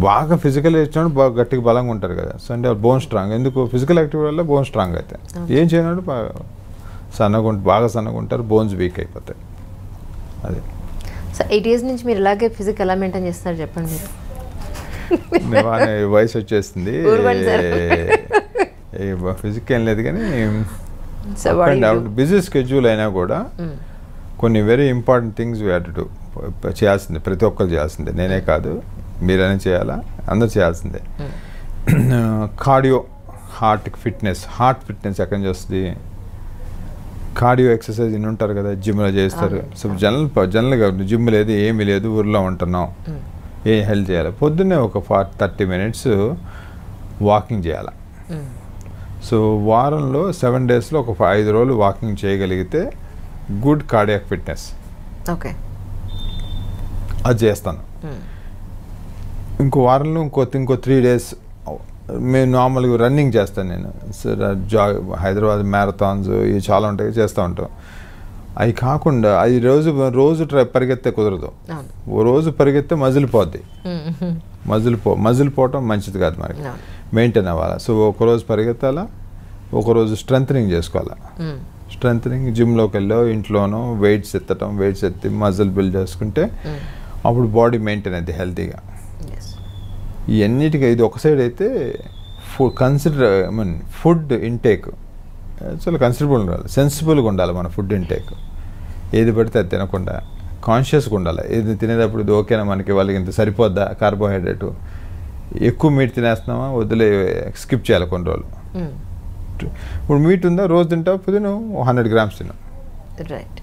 బాగా ఫిజికల్ ఇచ్చినప్పుడు బాగా గట్టిగా బలంగా ఉంటారు కదా. సో అంటే బోన్ స్ట్రాంగ్. ఎందుకు? ఫిజికల్ యాక్టివిటీ వల్ల బోన్ స్ట్రాంగ్ అవుతాయి. ఏం చేయనప్పుడు బాగా సన్నగా ఉంటారు, బోన్స్ వీక్ అయిపోతాయి. అదే. సో 8 years నుంచి మీరు ఇలాగే ఫిజిక్ ఎలా మెయింటైన్ చేస్తున్నారు చెప్పండి. మీరు వయసు వచ్చేస్తుంది, ఫిజిక్ ఏం లేదు కానీ బిజీ స్కెడ్యూల్ అయినా కూడా కొన్ని very important things we have to do. చేయాల్సిందే, ప్రతి ఒక్కరు చేయాల్సిందే, నేనే కాదు, మీరైనా చేయాలా, అందరు చేయాల్సిందే. కార్డియో, హార్ట్ ఫిట్నెస్ ఎక్కడి నుంచి వస్తుంది? కార్డియో ఎక్సర్సైజ్ ఇన్ని ఉంటారు కదా, జిమ్లో చేస్తారు. సో జనరల్గా జిమ్ లేదు, ఏమీ లేదు, ఊర్లో ఉంటున్నాం, ఏం హెల్త్ చేయాలి? పొద్దున్నే ఒక 30 minutes వాకింగ్ చేయాలి. సో వారంలో 7 డేస్లో ఒక 5 రోజులు వాకింగ్ చేయగలిగితే గుడ్ కార్డియాక్ ఫిట్నెస్. ఓకే, అది చేస్తాను. ఇంకో వారంలో ఇంకో 3 డేస్ మేము నార్మల్గా రన్నింగ్ చేస్తాను నేను. హైదరాబాద్ మ్యారథాన్స్ ఇవి చాలా ఉంటాయి, చేస్తూ ఉంటాం. అవి కాకుండా అది రోజు పరిగెత్తే కుదరదు. ఓ రోజు పరిగెత్తే మజిలిపోద్ది. మజిలిపోవటం మంచిది కాదు మనకి, మెయింటైన్ అవ్వాలి. సో ఒకరోజు పరిగెత్తాలా, ఒకరోజు స్ట్రెంథనింగ్ చేసుకోవాలా. స్ట్రెంథనింగ్ జిమ్లోకి వెళ్ళో ఇంట్లోనో వెయిట్స్ ఎత్తి మజిల్ బిల్డ్ చేసుకుంటే అప్పుడు బాడీ మెయింటైన్ అవుతుంది హెల్తీగా. ఇవన్నిటికీ ఇది ఒక సైడ్ అయితే ఫుడ్ ఇంటేక్ చాలా కన్సిడరబుల్ ఉండాలి, సెన్సిబుల్గా ఉండాలి మన ఫుడ్ ఇంటేక్. ఏది పడితే అది తినకుండా కాన్షియస్గా ఉండాలి. ఏది తినేటప్పుడు ఇది ఓకేనా మనకి, వాళ్ళకి ఇంత సరిపోద్దా కార్బోహైడ్రేటు, ఎక్కువ మీట్ తినేస్తున్నామా వదిలే స్కిప్ చేయాలి కొన్ని రోజులు. ఇప్పుడు మీట్ ఉందా రోజు తింటావు, పుదీను 100 grams తిను. Right.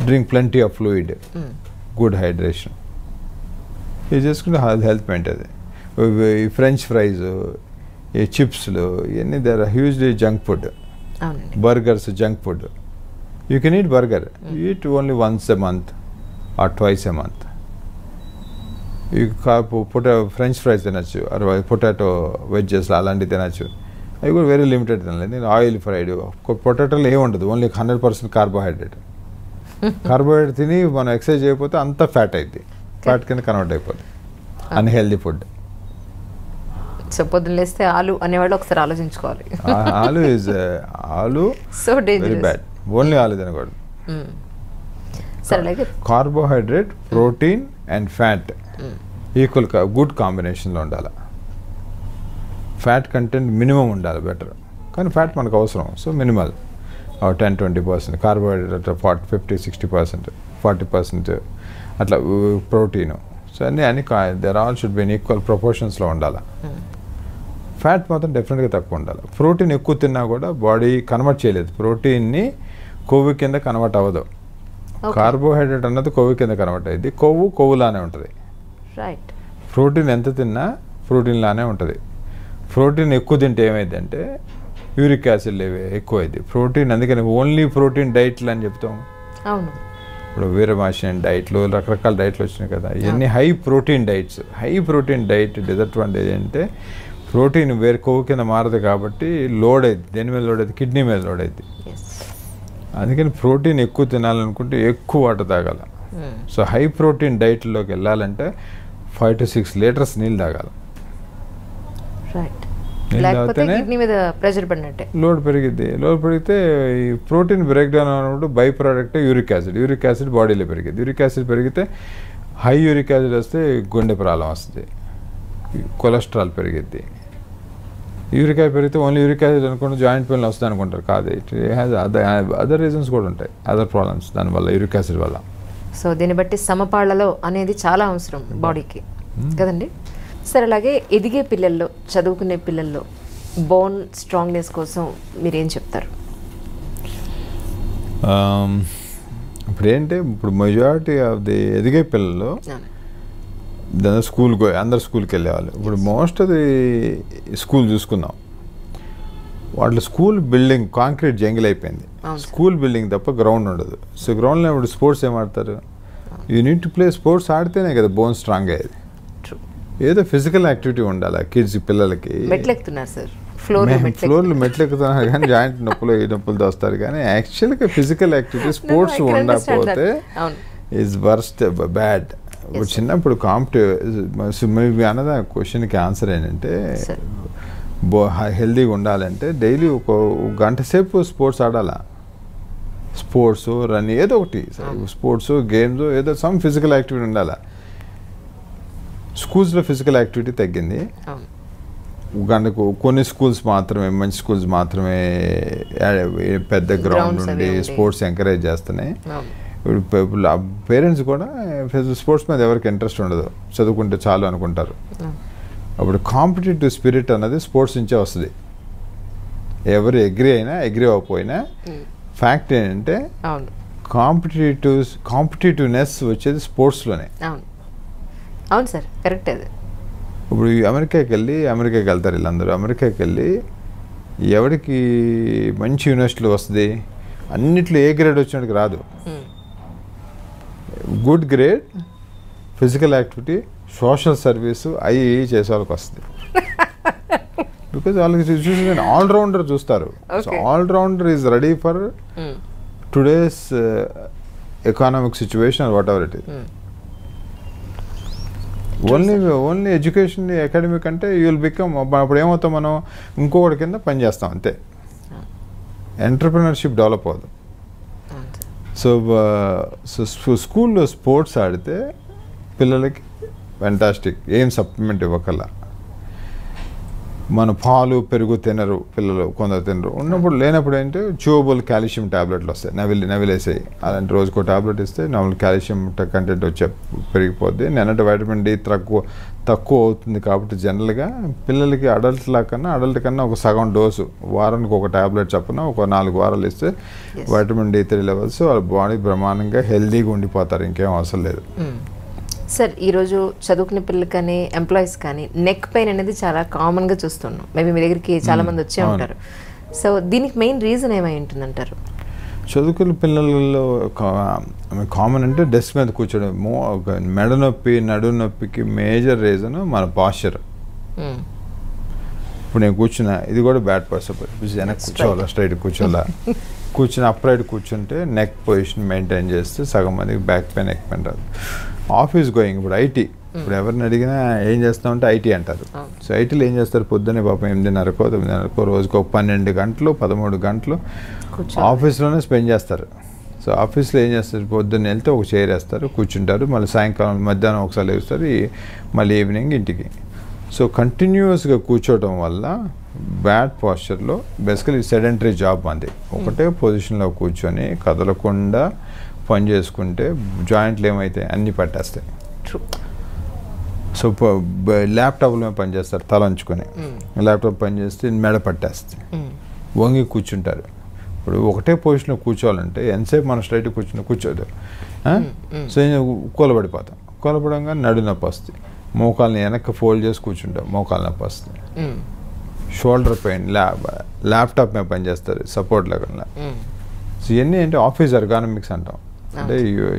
Drink plenty of fluid, good hydration. ఇది చేసుకుంటే హెల్త్ మెయింటైన్. ఈ ఫ్రెంచ్ ఫ్రైస్, ఈ చిప్స్లు ఇవన్నీ they are hugely junk food. Burgers junk food. You can eat burger, eat only once a month or twice a month. French fries తినచ్చు, potato wedges అలాంటివి తినచ్చు. అవి కూడా వెరీ లిమిటెడ్ తినాలి. నేను ఆయిల్ ఫ్రైడ్ పొటాటోలో ఏమి ఉండదు, ఓన్లీ 100% కార్బోహైడ్రేట్. కార్బోహైడ్రేట్ తిని మనం ఎక్సర్సైజ్ చేయకపోతే అంతా ఫ్యాట్ అవుతుంది, ఫ్యాట్ కింద కన్వర్ట్ అయిపోతుంది. Unhealthy food. సో పొద్దున్న లేస్తే ఆలు అనేవాళ్ళు ఒకసారి ఆలోచించుకోవాలి. ఆలు సో వెరీ బ్యాడ్, ఓన్లీ ఆలు తినకూడదు. సరే, అలాగే carbohydrate, protein and fat equal good కాంబినేషన్లో ఉండాలి. ఫ్యాట్ కంటెంట్ మినిమం ఉండాలి, బెటర్. కానీ ఫ్యాట్ మనకు అవసరం, సో మినిమల్ 10-20%. కార్బోహైడ్రేట్ 50-60%, 40% అట్లా ప్రోటీను. సో అన్నీ there all should be in equal ప్రపోర్షన్స్లో ఉండాలి. ఫ్యాట్ మాత్రం డెఫినెట్గా తక్కువ ఉండాలి. ప్రోటీన్ ఎక్కువ తిన్నా కూడా బాడీ కన్వర్ట్ చేయలేదు, ప్రోటీన్ని కొవ్వు కింద కన్వర్ట్ అవ్వదు. కార్బోహైడ్రేట్ అన్నది కొవ్వు కింద కన్వర్ట్ అయ్యింది, కొవ్వులానే ఉంటుంది. రైట్. ప్రోటీన్ ఎంత తిన్నా ప్రోటీన్లానే ఉంటుంది. ప్రోటీన్ ఎక్కువ తింటే ఏమైందంటే యూరిక్ యాసిడ్ ఎక్కువ అయింది. ప్రోటీన్ అందుకని ఓన్లీ ప్రోటీన్ డైట్లు అని చెప్తాం. అవును. ఇప్పుడు వీరమాషన్ డైట్లు, రకరకాల డైట్లు వచ్చినాయి కదా, ఇవన్నీ high protein diets. High protein diet disadvantage అంటే ప్రోటీన్ వేరే కొవ్వు కింద మారదు కాబట్టి లోడ్ అయింది. దేని మీద లోడ్ అయింది? కిడ్నీ మీద లోడ్ అయింది. అందుకని ప్రోటీన్ ఎక్కువ తినాలనుకుంటే ఎక్కువ వాటర్ తాగాల. సో హై ప్రోటీన్ డైట్లోకి వెళ్ళాలంటే 5 to 6 లీటర్స్ నీళ్ళు తాగాలి. లోడ్ పెరిగిద్ది. లోడ్ పెరిగితే ఈ ప్రోటీన్ బ్రేక్ డౌన్ అన్నప్పుడు by product uric acid. Uric acid బాడీలో పెరిగింది. యూరిక్ యాసిడ్ పెరిగితే హై యూరిక్ యాసిడ్ వస్తే గుండె ప్రాబ్లం వస్తుంది, కొలెస్ట్రాల్ పెరిగిద్ది. యూరిక్ యాసిడ్ పెరిగితే ఓన్లీ యూరిక్ యాసిడ్ అనుకుంటే జాయింట్ పెయిన్ వస్తుంది అనుకుంటారు. కాదు, ఇట్ హ్యాస్ అదర్ రీజన్స్ కూడా ఉంటాయి, అదర్ ప్రాబ్లమ్స్ దానివల్ల, యూరిక్ యాసిడ్ వల్ల. సో దీన్ని బట్టి సమపాళ్లలో అనేది చాలా అవసరం బాడీకి కదండి. సరే, అలాగే ఎదిగే పిల్లల్లో, చదువుకునే పిల్లల్లో బోన్ స్ట్రాంగ్నెస్ కోసం మీరేం చెప్తారు? ఇప్పుడు మెజారిటీ ఆఫ్ ది ఎదిగే పిల్లలు అందరు స్కూల్కి వెళ్ళేవాళ్ళు. ఇప్పుడు మోస్ట్ ఆఫ్ ది స్కూల్ చూసుకుందాం, వాటి స్కూల్ బిల్డింగ్ కాంక్రీట్ జంగిల్ అయిపోయింది. స్కూల్ బిల్డింగ్ తప్ప గ్రౌండ్ ఉండదు. సో గ్రౌండ్లో ఇప్పుడు స్పోర్ట్స్ ఏం ఆడతారు? You need to play sports. ఆడితేనే కదా బోన్ స్ట్రాంగ్ అయ్యేది. ఏదో ఫిజికల్ యాక్టివిటీ ఉండాలి కిడ్స్, పిల్లలకి. ఫ్లోర్లు మెట్లు ఎక్కుతున్నారు కానీ జాయింట్ నొప్పులతో వస్తారు. కానీ యాక్చువల్గా ఫిజికల్ యాక్టివిటీ స్పోర్ట్స్ ఉండకపోతే ఈజ్ వర్స్ట్, బ్యాడ్. ఇప్పుడు చిన్నప్పుడు కాంపిటేటివ్ అన్నది క్వశ్చన్కి ఆన్సర్ ఏంటంటే, హెల్దీగా ఉండాలంటే డైలీ ఒక గంట సేపు స్పోర్ట్స్ ఆడాలా. స్పోర్ట్స్, రన్, ఏదో ఒకటి స్పోర్ట్స్, గేమ్స్, ఏదో సమ్ ఫిజికల్ యాక్టివిటీ ఉండాలా. స్కూల్స్లో ఫిజికల్ యాక్టివిటీ తగ్గింది. గంటకు కొన్ని స్కూల్స్ మాత్రమే, మంచి స్కూల్స్ మాత్రమే పెద్ద గ్రౌండ్ ఉండి స్పోర్ట్స్ ఎంకరేజ్ చేస్తున్నాయి. ఇప్పుడు పేరెంట్స్ కూడా స్పోర్ట్స్ మీద ఎవరికి ఇంట్రెస్ట్ ఉండదు, చదువుకుంటే చాలు అనుకుంటారు. అప్పుడు కాంపిటేటివ్ స్పిరిట్ అన్నది స్పోర్ట్స్ నుంచే వస్తుంది. ఎవరు అగ్రి అవ్వకపోయినా ఫ్యాక్ట్ ఏంటంటే కాంపిటేటివ్నెస్ వచ్చేది స్పోర్ట్స్లోనే. అవును సార్, కరెక్ట్. అది ఇప్పుడు అమెరికాకి వెళ్తారు వీళ్ళందరూ. అమెరికాకి వెళ్ళి ఎవరికి మంచి యూనివర్సిటీలో వస్తుంది, అన్నిట్లో ఏ గ్రేడ్ వచ్చినట్టుకు రాదు. Good grade, physical activity, social service అవి చేసే వాళ్ళకి వస్తుంది. బికాజ్ వాళ్ళకి చూసి ఆల్రౌండర్ చూస్తారు. So allrounder is ready for today's economic situation whatever it is. Only education academic అంటే యూ విల్ బికమ్, అప్పుడు ఏమవుతాం మనం ఇంకొకటి కింద పనిచేస్తాం అంతే. ఎంటర్ప్రినర్షిప్ డెవలప్ అవ్వదు. సో స్కూల్లో స్పోర్ట్స్ ఆడితే పిల్లలకి ఫ్యాంటాస్టిక్, ఏం సప్లిమెంట్ ఇవ్వకల్లా. మన పాలు పెరుగు తినరు పిల్లలు, కొందరు తినరు. ఉన్నప్పుడు లేనప్పుడు ఏంటంటే చూవబుల్ కాల్షియం ట్యాబ్లెట్లు వస్తాయి, నవిలేసాయి. అలాంటి రోజుకో ట్యాబ్లెట్ ఇస్తే నవ్వులు కాల్షియం కంటెంట్ వచ్చే పెరిగిపోద్ది. నేనంటే వైటమిన్ డి తక్కువ అవుతుంది. కాబట్టి జనరల్గా పిల్లలకి అడల్ట్ కన్నా ఒక సగం డోసు, వారానికి ఒక ట్యాబ్లెట్ చప్పున ఒక 4 వారాలు ఇస్తే వైటమిన్ D3 లెవెల్స్ వాళ్ళ బాడీ బ్రహ్మాండంగా హెల్దీగా ఉండిపోతారు. ఇంకేం అవసరం లేదు. సార్, ఈరోజు చదువుకునే పిల్లలు కానీ ఎంప్లాయీస్ కానీ నెక్ పెయిన్ అనేది చాలా కామన్గా చూస్తున్నాం. మేబీ మీ దగ్గరికి చాలా మంది వచ్చే ఉంటారు. సో దీనికి మెయిన్ రీజన్ ఏమై ఉంటుందంటారు? చదువుకునే పిల్లలలో కామన్ అంటే డెస్క్ మీద కూర్చోడం. మెడ నొప్పి, నడు నొప్పికి మేజర్ రీజన్ మన పాస్చర్. ఇప్పుడు నేను కూర్చున్నా, ఇది కూడా బ్యాడ్ పాస్చర్. వెనక్కి కూర్చోవాలా, స్ట్రైట్ కూర్చోవాలా. కూర్చుని అప్రైట్ కూర్చుంటే నెక్ పొజిషన్ మెయింటైన్ చేస్తే సగం మందికి బ్యాక్ పెయిన్, నెక్ పెయిన్ రాదు. ఆఫీస్ గోయింగ్, ఇప్పుడు ఐటీ, ఇప్పుడు ఎవరిని అడిగినా ఏం చేస్తామంటే ఐటీ అంటారు. సో ఐటీలో ఏం చేస్తారు, పొద్దున్నే పాపం 8:30కో 9:30కో రోజుకో 12 గంటలు 13 గంటలు ఆఫీస్లోనే స్పెండ్ చేస్తారు. సో ఆఫీస్లో ఏం చేస్తారు, పొద్దున్న వెళ్తే ఒక చైర్ వేస్తారు, కూర్చుంటారు, మళ్ళీ సాయంకాలం మధ్యాహ్నం ఒకసారి వేస్తారు, మళ్ళీ ఈవినింగ్ ఇంటికి. సో కంటిన్యూస్గా కూర్చోవటం వల్ల బ్యాడ్ పాస్చర్లో బేసికలీ సెడెంటరీ జాబ్ మంది. ఒకటే పొజిషన్లో కూర్చొని కదలకుండా పని చేసుకుంటే జాయింట్లు ఏమైతాయి, అన్నీ పట్టేస్తాయి. సో ల్యాప్టాప్లో మేము పనిచేస్తారు, తల ఉంచుకొని ల్యాప్టాప్ పని చేస్తే మెడ పట్టేస్తుంది, వంగి కూర్చుంటారు. ఇప్పుడు ఒకటే పొజిషన్లో కూర్చోవాలంటే ఎంతసేపు మనం స్ట్రైట్ కూర్చోదు. సో కూలబడిపోతాం, కూలబడంగా నడు నొప్పి వస్తుంది. మోకాల్ని వెనక్కి ఫోల్డ్ చేసి కూర్చుంటాం, మోకాలు నొప్పి వస్తుంది. షోల్డర్ పెయిన్, ల్యాప్టాప్ మీద పనిచేస్తారు సపోర్ట్ లేకుండా. సో ఇవన్నీ ఏంటి ఆఫీస్ ఎర్గానమిక్స్ అంటాం. అంటే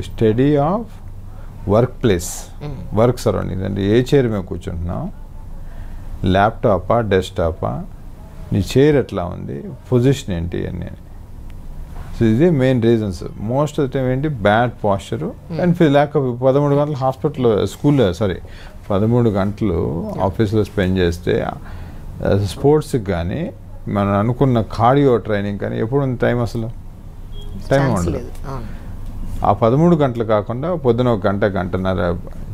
study of work place, work surroundings. అంటే ఏ చైర్ మీద కూర్చుంటున్నాం, ల్యాప్టాపా డెస్క్టాపా, నీ చైర్ ఎట్లా ఉంది, పొజిషన్ ఏంటి అన్నీ. సో ఇదే main reasons. Most of the time ఏంటి బ్యాడ్ పాస్చరు అండ్ ల్యాక్ ఆఫ్ 13 గంటలు హాస్పిటల్లో, స్కూల్లో 13 గంటలు ఆఫీస్లో స్పెండ్ చేస్తే స్పోర్ట్స్కి కానీ మనం అనుకున్న కార్డియో ట్రైనింగ్ కానీ ఎప్పుడు ఉంది టైం, అసలు టైం ఉండదు. ఆ 13 గంటలు కాకుండా పొద్దున ఒక గంటన్నర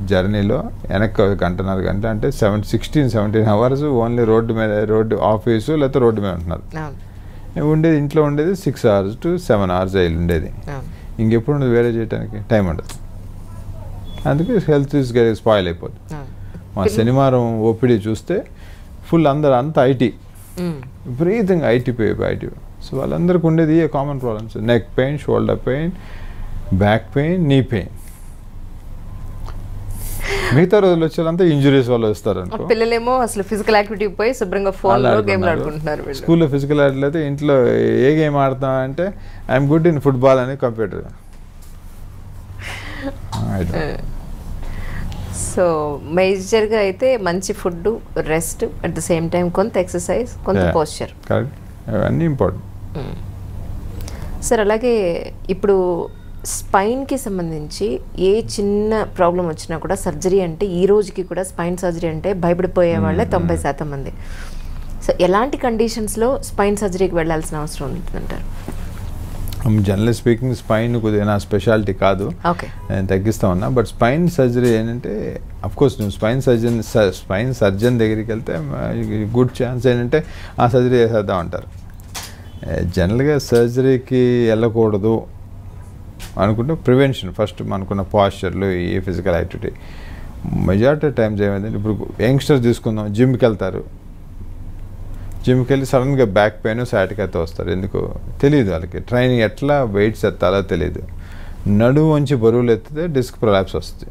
జర్నీలో వెనక్కి గంట అంటే 16-17 అవర్స్ ఓన్లీ రోడ్డు ఆఫీసు లేకపోతే రోడ్డు మీద ఉంటున్నారు. ఉండేది ఇంట్లో ఉండేది 6 hours to 7 hours అయ్యి ఉండేది. ఇంకెప్పుడు ఉండదు వేరే చేయడానికి, టైం ఉండదు. అందుకే హెల్త్ స్పాయిల్ అయిపోతుంది. మా శనివారం ఓపీడీ చూస్తే ఫుల్ అంతా ఐటీ, విపరీతంగా ఐటీ. సో వాళ్ళందరికీ ఉండేది a common problems, neck pain, shoulder pain, back pain, knee pain. మిగతా రోజులు వచ్చేదంతా ఇంజురీస్ వల్ల వస్తారు అనుకో. పిల్లలేమో అసలు ఫిజికల్ యాక్టివిటీ పోయి శుభ్రంగా ఫోన్లో గేమ్లు ఆడుకుంటున్నారు. స్కూల్లో ఫిజికల్ యాక్టివిటీ అయితే ఇంట్లో ఏ గేమ్ ఆడుతాం అంటే ఐఎమ్ గుడ్ ఇన్ ఫుట్బాల్ అని కంప్యూటర్. సో మేజర్గా అయితే మంచి food, rest, at the same time కొంత ఎక్సర్సైజ్, కొంత పోస్చర్, అన్నీ ఇంపార్టెంట్. సార్ అలాగే ఇప్పుడు స్పైన్కి సంబంధించి ఏ చిన్న ప్రాబ్లం వచ్చినా కూడా సర్జరీ అంటే ఈ రోజుకి కూడా స్పైన్ సర్జరీ అంటే భయపడిపోయే వాళ్ళే 90% మంది. సో ఎలాంటి కండిషన్స్లో స్పైన్ సర్జరీకి వెళ్ళాల్సిన అవసరం ఉంటుందంటారు? జనరల్ స్పీకింగ్ స్పైన్ కొద్దిగా నా స్పెషాలిటీ కాదు, నేను తగ్గిస్తా ఉన్నా. బట్ స్పైన్ సర్జరీ ఏంటంటే అఫ్కోర్స్ నువ్వు స్పైన్ సర్జన్ దగ్గరికి వెళ్తే గుడ్ ఛాన్స్ ఏంటంటే ఆ సర్జరీ చేసేద్దాం అంటారు. జనరల్గా సర్జరీకి వెళ్ళకూడదు అనుకుంటే ప్రివెన్షన్ ఫస్ట్. మనకున్న పాస్చర్లు, ఏ ఫిజికల్ యాక్టివిటీ మెజారిటీ టైమ్స్ ఏమైందంటే, ఇప్పుడు యంగ్స్టర్స్ తీసుకుందాం, జిమ్కి వెళ్తారు, జిమ్కి వెళ్ళి సడన్గా బ్యాక్ పెయిన్, సయాటికాతో వస్తారు. ఎందుకు తెలియదు వాళ్ళకి, ట్రైనింగ్ ఎట్లా వెయిట్స్ ఎత్తాలో తెలియదు. నడుము వంచి బరువులు ఎత్తితే డిస్క్ ప్రొలాప్స్ వస్తుంది.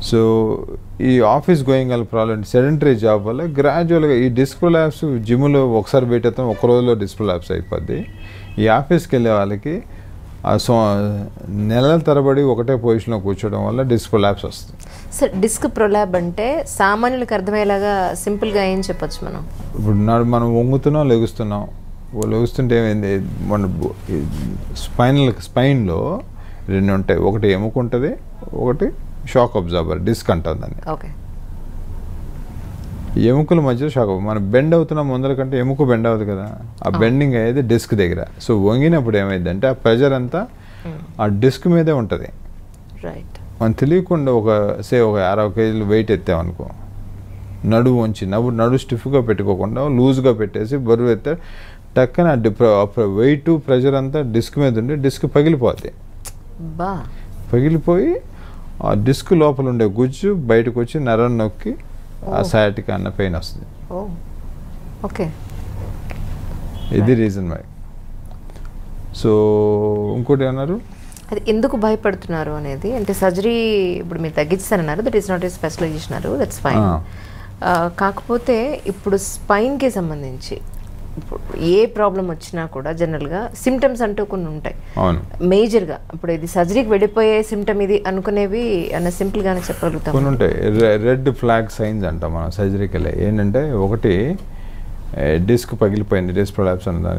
సో ఈ ఆఫీస్ గోయింగ్ వల్ల ప్రాబ్లం సెడెంటరీ జాబ్ వల్ల గ్రాడ్యువల్గా ఈ డిస్క్ ప్రొలాప్స్ జిమ్లో ఒకసారి పెట్టేస్తాం ఒక రోజులో డిస్క్ ప్రొలాప్స్ అయిపోద్ది. ఈ ఆఫీస్కి వెళ్ళే వాళ్ళకి నెలల తరబడి ఒకటే పొజిషన్లో కూర్చోవడం వల్ల డిస్క్ ప్రొలాప్స్ వస్తుంది. సార్ డిస్క్ ప్రొలాప్ అంటే సామాన్యులకు అర్థమయ్యేలాగా సింపుల్గా ఏం చెప్పొచ్చు మనం? ఇప్పుడు మనం వంగుతున్నాం లెగుస్తుంటే ఏమైంది, మన స్పైన్లో రెండు ఉంటాయి, ఒకటి ఎముక ఉంటుంది, ఒకటి షాక్ అబ్జార్బర్ డిస్క్ అంటాం దాన్ని. ఓకే. ఎముకల మధ్య షాక్, మనం బెండ్ అవుతున్నాం ముందర కంటే ఎముక బెండ్ అవ్వదు కదా, ఆ బెండింగ్ అయ్యేది డిస్క్ దగ్గర. సో వంగినప్పుడు ఏమైందంటే ఆ ప్రెజర్ అంతా ఆ డిస్క్ మీదే ఉంటుంది. రైట్. మనం తెలియకుండా ఒక 60 కేజీలు వెయిట్ ఎత్తామనుకో, నడువు వంచి నడు స్టిఫ్గా పెట్టుకోకుండా లూజ్గా పెట్టేసి బరువు ఎత్తే టక్కన వెయిట్ ప్రెజర్ అంతా డిస్క్ మీద ఉండి డిస్క్ పగిలిపోద్ది. పగిలిపోయి ఆ డిస్క్ లోపల ఉండే గుజ్జు బయటకు వచ్చి నరం నొక్కి ఆ సయాటికా అన్న పెయిన్ వస్తుంది. ఓకే. ఇది రీజన్ మరి. సో ఇంకోటి అన్నారు, అది ఎందుకు భయపడుతున్నారు అనేది, అంటే సర్జరీ ఇప్పుడు మీరు తగ్గించారన్నారు, that is not a specialisation అన్నారు, దట్స్ ఫైన్. కాకపోతే ఇప్పుడు స్పైన్కి సంబంధించి ఇప్పుడు ఏ ప్రాబ్లం వచ్చినా కూడా జనరల్గా సిమ్టమ్స్ అంటూ కొన్ని ఉంటాయి మేజర్గా. ఇప్పుడు ఇది సర్జరీకి వెళ్ళిపోయే సిమ్టమ్ ఇది అనుకునేవి అన్న సింపుల్గానే చెప్పగలుగుతాం. కొన్ని ఉంటాయి రెడ్ ఫ్లాగ్ సైన్స్ అంటాం మనం సర్జరీకి వెళ్ళి. ఏంటంటే ఒకటి డిస్క్ పగిలిపోయింది, డిస్క్ ప్రొలాప్స్ అన్న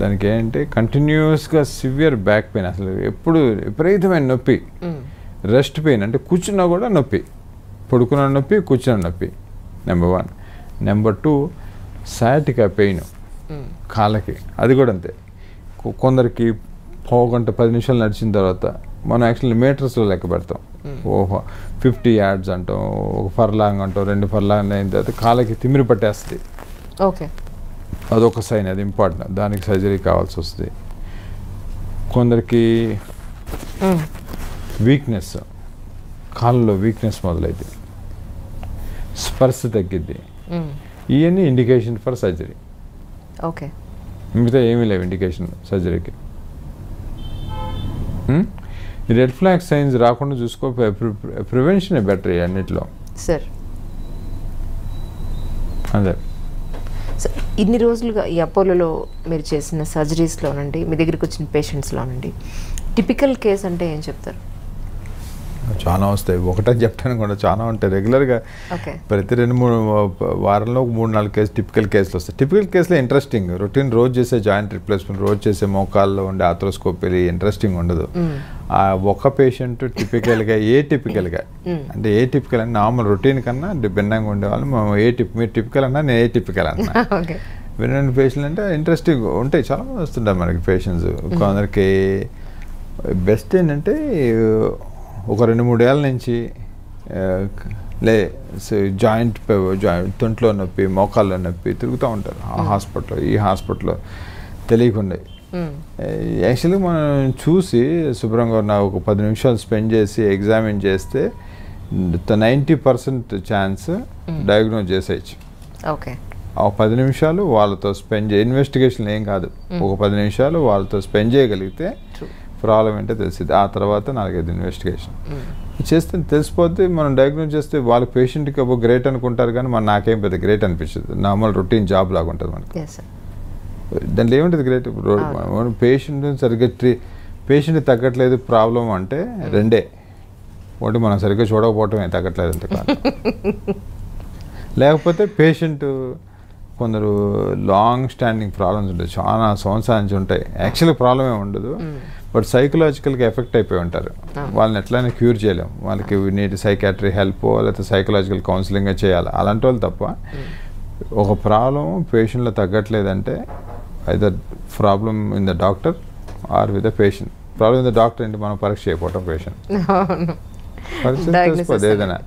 దానికి ఏంటంటే కంటిన్యూస్గా సివియర్ బ్యాక్ పెయిన్, అసలు ఎప్పుడు విపరీతమైన నొప్పి, రెస్ట్ పెయిన్ అంటే కూర్చున్నా కూడా నొప్పి, పడుకున్న నొప్పి, కూర్చున్న నొప్పి, నెంబర్ 1. నెంబర్ 2 సయాటికా పెయిన్ కాళ్ళకి, అది కూడా అంతే. కొందరికి గంట 10 నిమిషాలు నడిచిన తర్వాత మనం యాక్చువల్లీ మీటర్స్లో లెక్క పెడతాం, 50 yards అంటాం, ఒక ఫర్లాంగ్ అంటాం, 2 ఫర్లాంగ్ అయిన తర్వాత కాళ్ళకి తిమ్మిరి పట్టేస్తుంది. ఓకే. అదొక సైన్, అది ఇంపార్టెంట్, దానికి సర్జరీ కావాల్సి వస్తుంది. కొందరికి వీక్నెస్, కాళ్ళలో వీక్నెస్ మొదలైంది, స్పర్శ తగ్గిద్ది, ఇవన్నీ ఇండికేషన్ ఫర్ సర్జరీ. ఓకే. మిగతా ఏమీ లేవు ఇండికేషన్ సర్జరీకి. రెడ్ ఫ్లాగ్ సైన్స్ రాకుండా చూసుకో, ప్రివెన్షన్ బెటర్ అన్నిట్లో. సార్ అదే సార్, ఇన్ని రోజులుగా ఈ అపోలోలో మీరు చేసిన సర్జరీస్లోనండి, మీ దగ్గరికి వచ్చిన పేషెంట్స్లోనండి టిపికల్ కేస్ అంటే ఏం చెప్తారు? చాలా వస్తాయి, ఒకటే చెప్పడానికి కూడా చాలా ఉంటాయి. రెగ్యులర్గా ప్రతి 2-3 వారంలో 3-4 కేసు టిపికల్ కేసులు వస్తాయి. టిపికల్ కేసులో ఇంట్రెస్టింగ్ రొటీన్ రోజు చేసే జాయింట్ రిప్లేస్మెంట్, రోజు చేసే మోకాల్లో ఉండే ఆథ్రోస్కోపీ ఇంట్రెస్టింగ్ ఉండదు. ఆ ఒక పేషెంట్ టిపికల్గా అంటే ఏ టిపికల్ అంటే నార్మల్ రొటీన్ కన్నా భిన్నంగా ఉండేవాళ్ళు. మీరు టిపికల్ అన్నా, నేను ఏ టిపికల్ అన్నా. వినండి పేషెంట్లు అంటే ఇంట్రెస్టింగ్ ఉంటాయి, చాలా మంది వస్తుంటారు మనకి పేషెంట్స్. కొందరికి బెస్ట్ ఏంటంటే ఒక 2-3 ఏళ్ళ నుంచి జాయింట్ తొంట్లో నొప్పి, మోకాల్లో నొప్పి తిరుగుతూ ఉంటారు ఆ హాస్పిటల్లో ఈ హాస్పిటల్లో తెలియకుండా. యాక్చువల్గా మనం చూసి శుభ్రంగా ఒక 10 నిమిషాలు స్పెండ్ చేసి ఎగ్జామిన్ చేస్తే 90% ఛాన్స్ డయాగ్నోజ్ చేసేయచ్చు. ఓకే. ఒక 10 నిమిషాలు వాళ్ళతో స్పెండ్ ఇన్వెస్టిగేషన్ ఏం కాదు, ఒక 10 నిమిషాలు వాళ్ళతో స్పెండ్ చేయగలిగితే ప్రాబ్లం ఏంటో తెలిసింది. ఆ తర్వాత 4-5 ఇన్వెస్టిగేషన్ చేస్తే తెలిసిపోతే మనం డయాగ్నోజ్ చేస్తే వాళ్ళ పేషెంట్కి ఒక గ్రేట్ అనుకుంటారు, కానీ నాకేం పెద్ద గ్రేట్ అనిపించదు. నార్మల్ రొటీన్ జాబ్ లాగా ఉంటుంది మనకి. దాంట్లో ఏముంటుంది గ్రేట్? పేషెంట్ సరిగ్గా పేషెంట్ తగ్గట్లేదు ప్రాబ్లం అంటే 2. ఒకటి మనం సరిగ్గా చూడకపోవటమే తగ్గట్లేదు అంత కాదు, లేకపోతే పేషెంట్ కొందరు లాంగ్ స్టాండింగ్ ప్రాబ్లమ్స్ ఉంటాయి, చాలా సంవత్సరాల నుంచి ఉంటాయి, యాక్చువల్గా ప్రాబ్లం ఏమి ఉండదు, బట్ సైకలాజికల్గా ఎఫెక్ట్ అయిపోయి ఉంటారు. వాళ్ళని ఎట్లయినా క్యూర్ చేయలేము, వాళ్ళకి నీటి సైకాట్రీ హెల్ప్ లేకపోతే సైకలాజికల్ కౌన్సిలింగ్ చేయాలి. అలాంటి వాళ్ళు తప్ప ఒక ప్రాబ్లం పేషెంట్లో తగ్గట్లేదంటే either problem in the doctor or with the patient. Problem in the doctor ఏంటి, మనం పరీక్ష చేయకపోవటం, పేషెంట్ పరీక్ష తెలిసిపోదు. ఏదైనా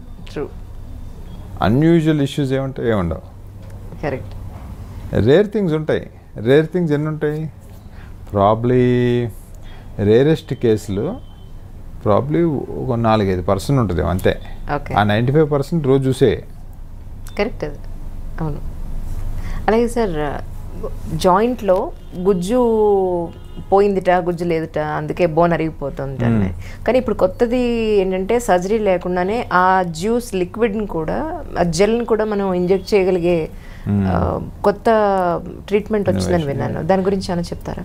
అన్యూజువల్ ఇష్యూస్ ఏముంటాయి, ఏముండవు. రేర్ థింగ్స్ ఉంటాయి. రేర్ థింగ్స్ ఎన్ని ఉంటాయి? ప్రాబ్లీ రేరెస్ట్ కేసులు ప్రాబ్లీ ఒక 4-5% ఉంటుంది అంతే. ఆ 95% రోజు చూసే. కరెక్ట్. అవును. అలాగే సార్, జాయింట్లో గుజ్జు పోయిందిట, గుజ్జు లేదుట, అందుకే బోన్ అరిగిపోతుంది. కానీ ఇప్పుడు కొత్తది ఏంటంటే సర్జరీ లేకుండానే ఆ జ్యూస్ లిక్విడ్ని కూడా, ఆ జెల్ని కూడా మనం ఇంజెక్ట్ చేయగలిగే కొత్త ట్రీట్మెంట్ వచ్చిందని విన్నాను. దాని గురించి ఏమైనా చెప్తారా?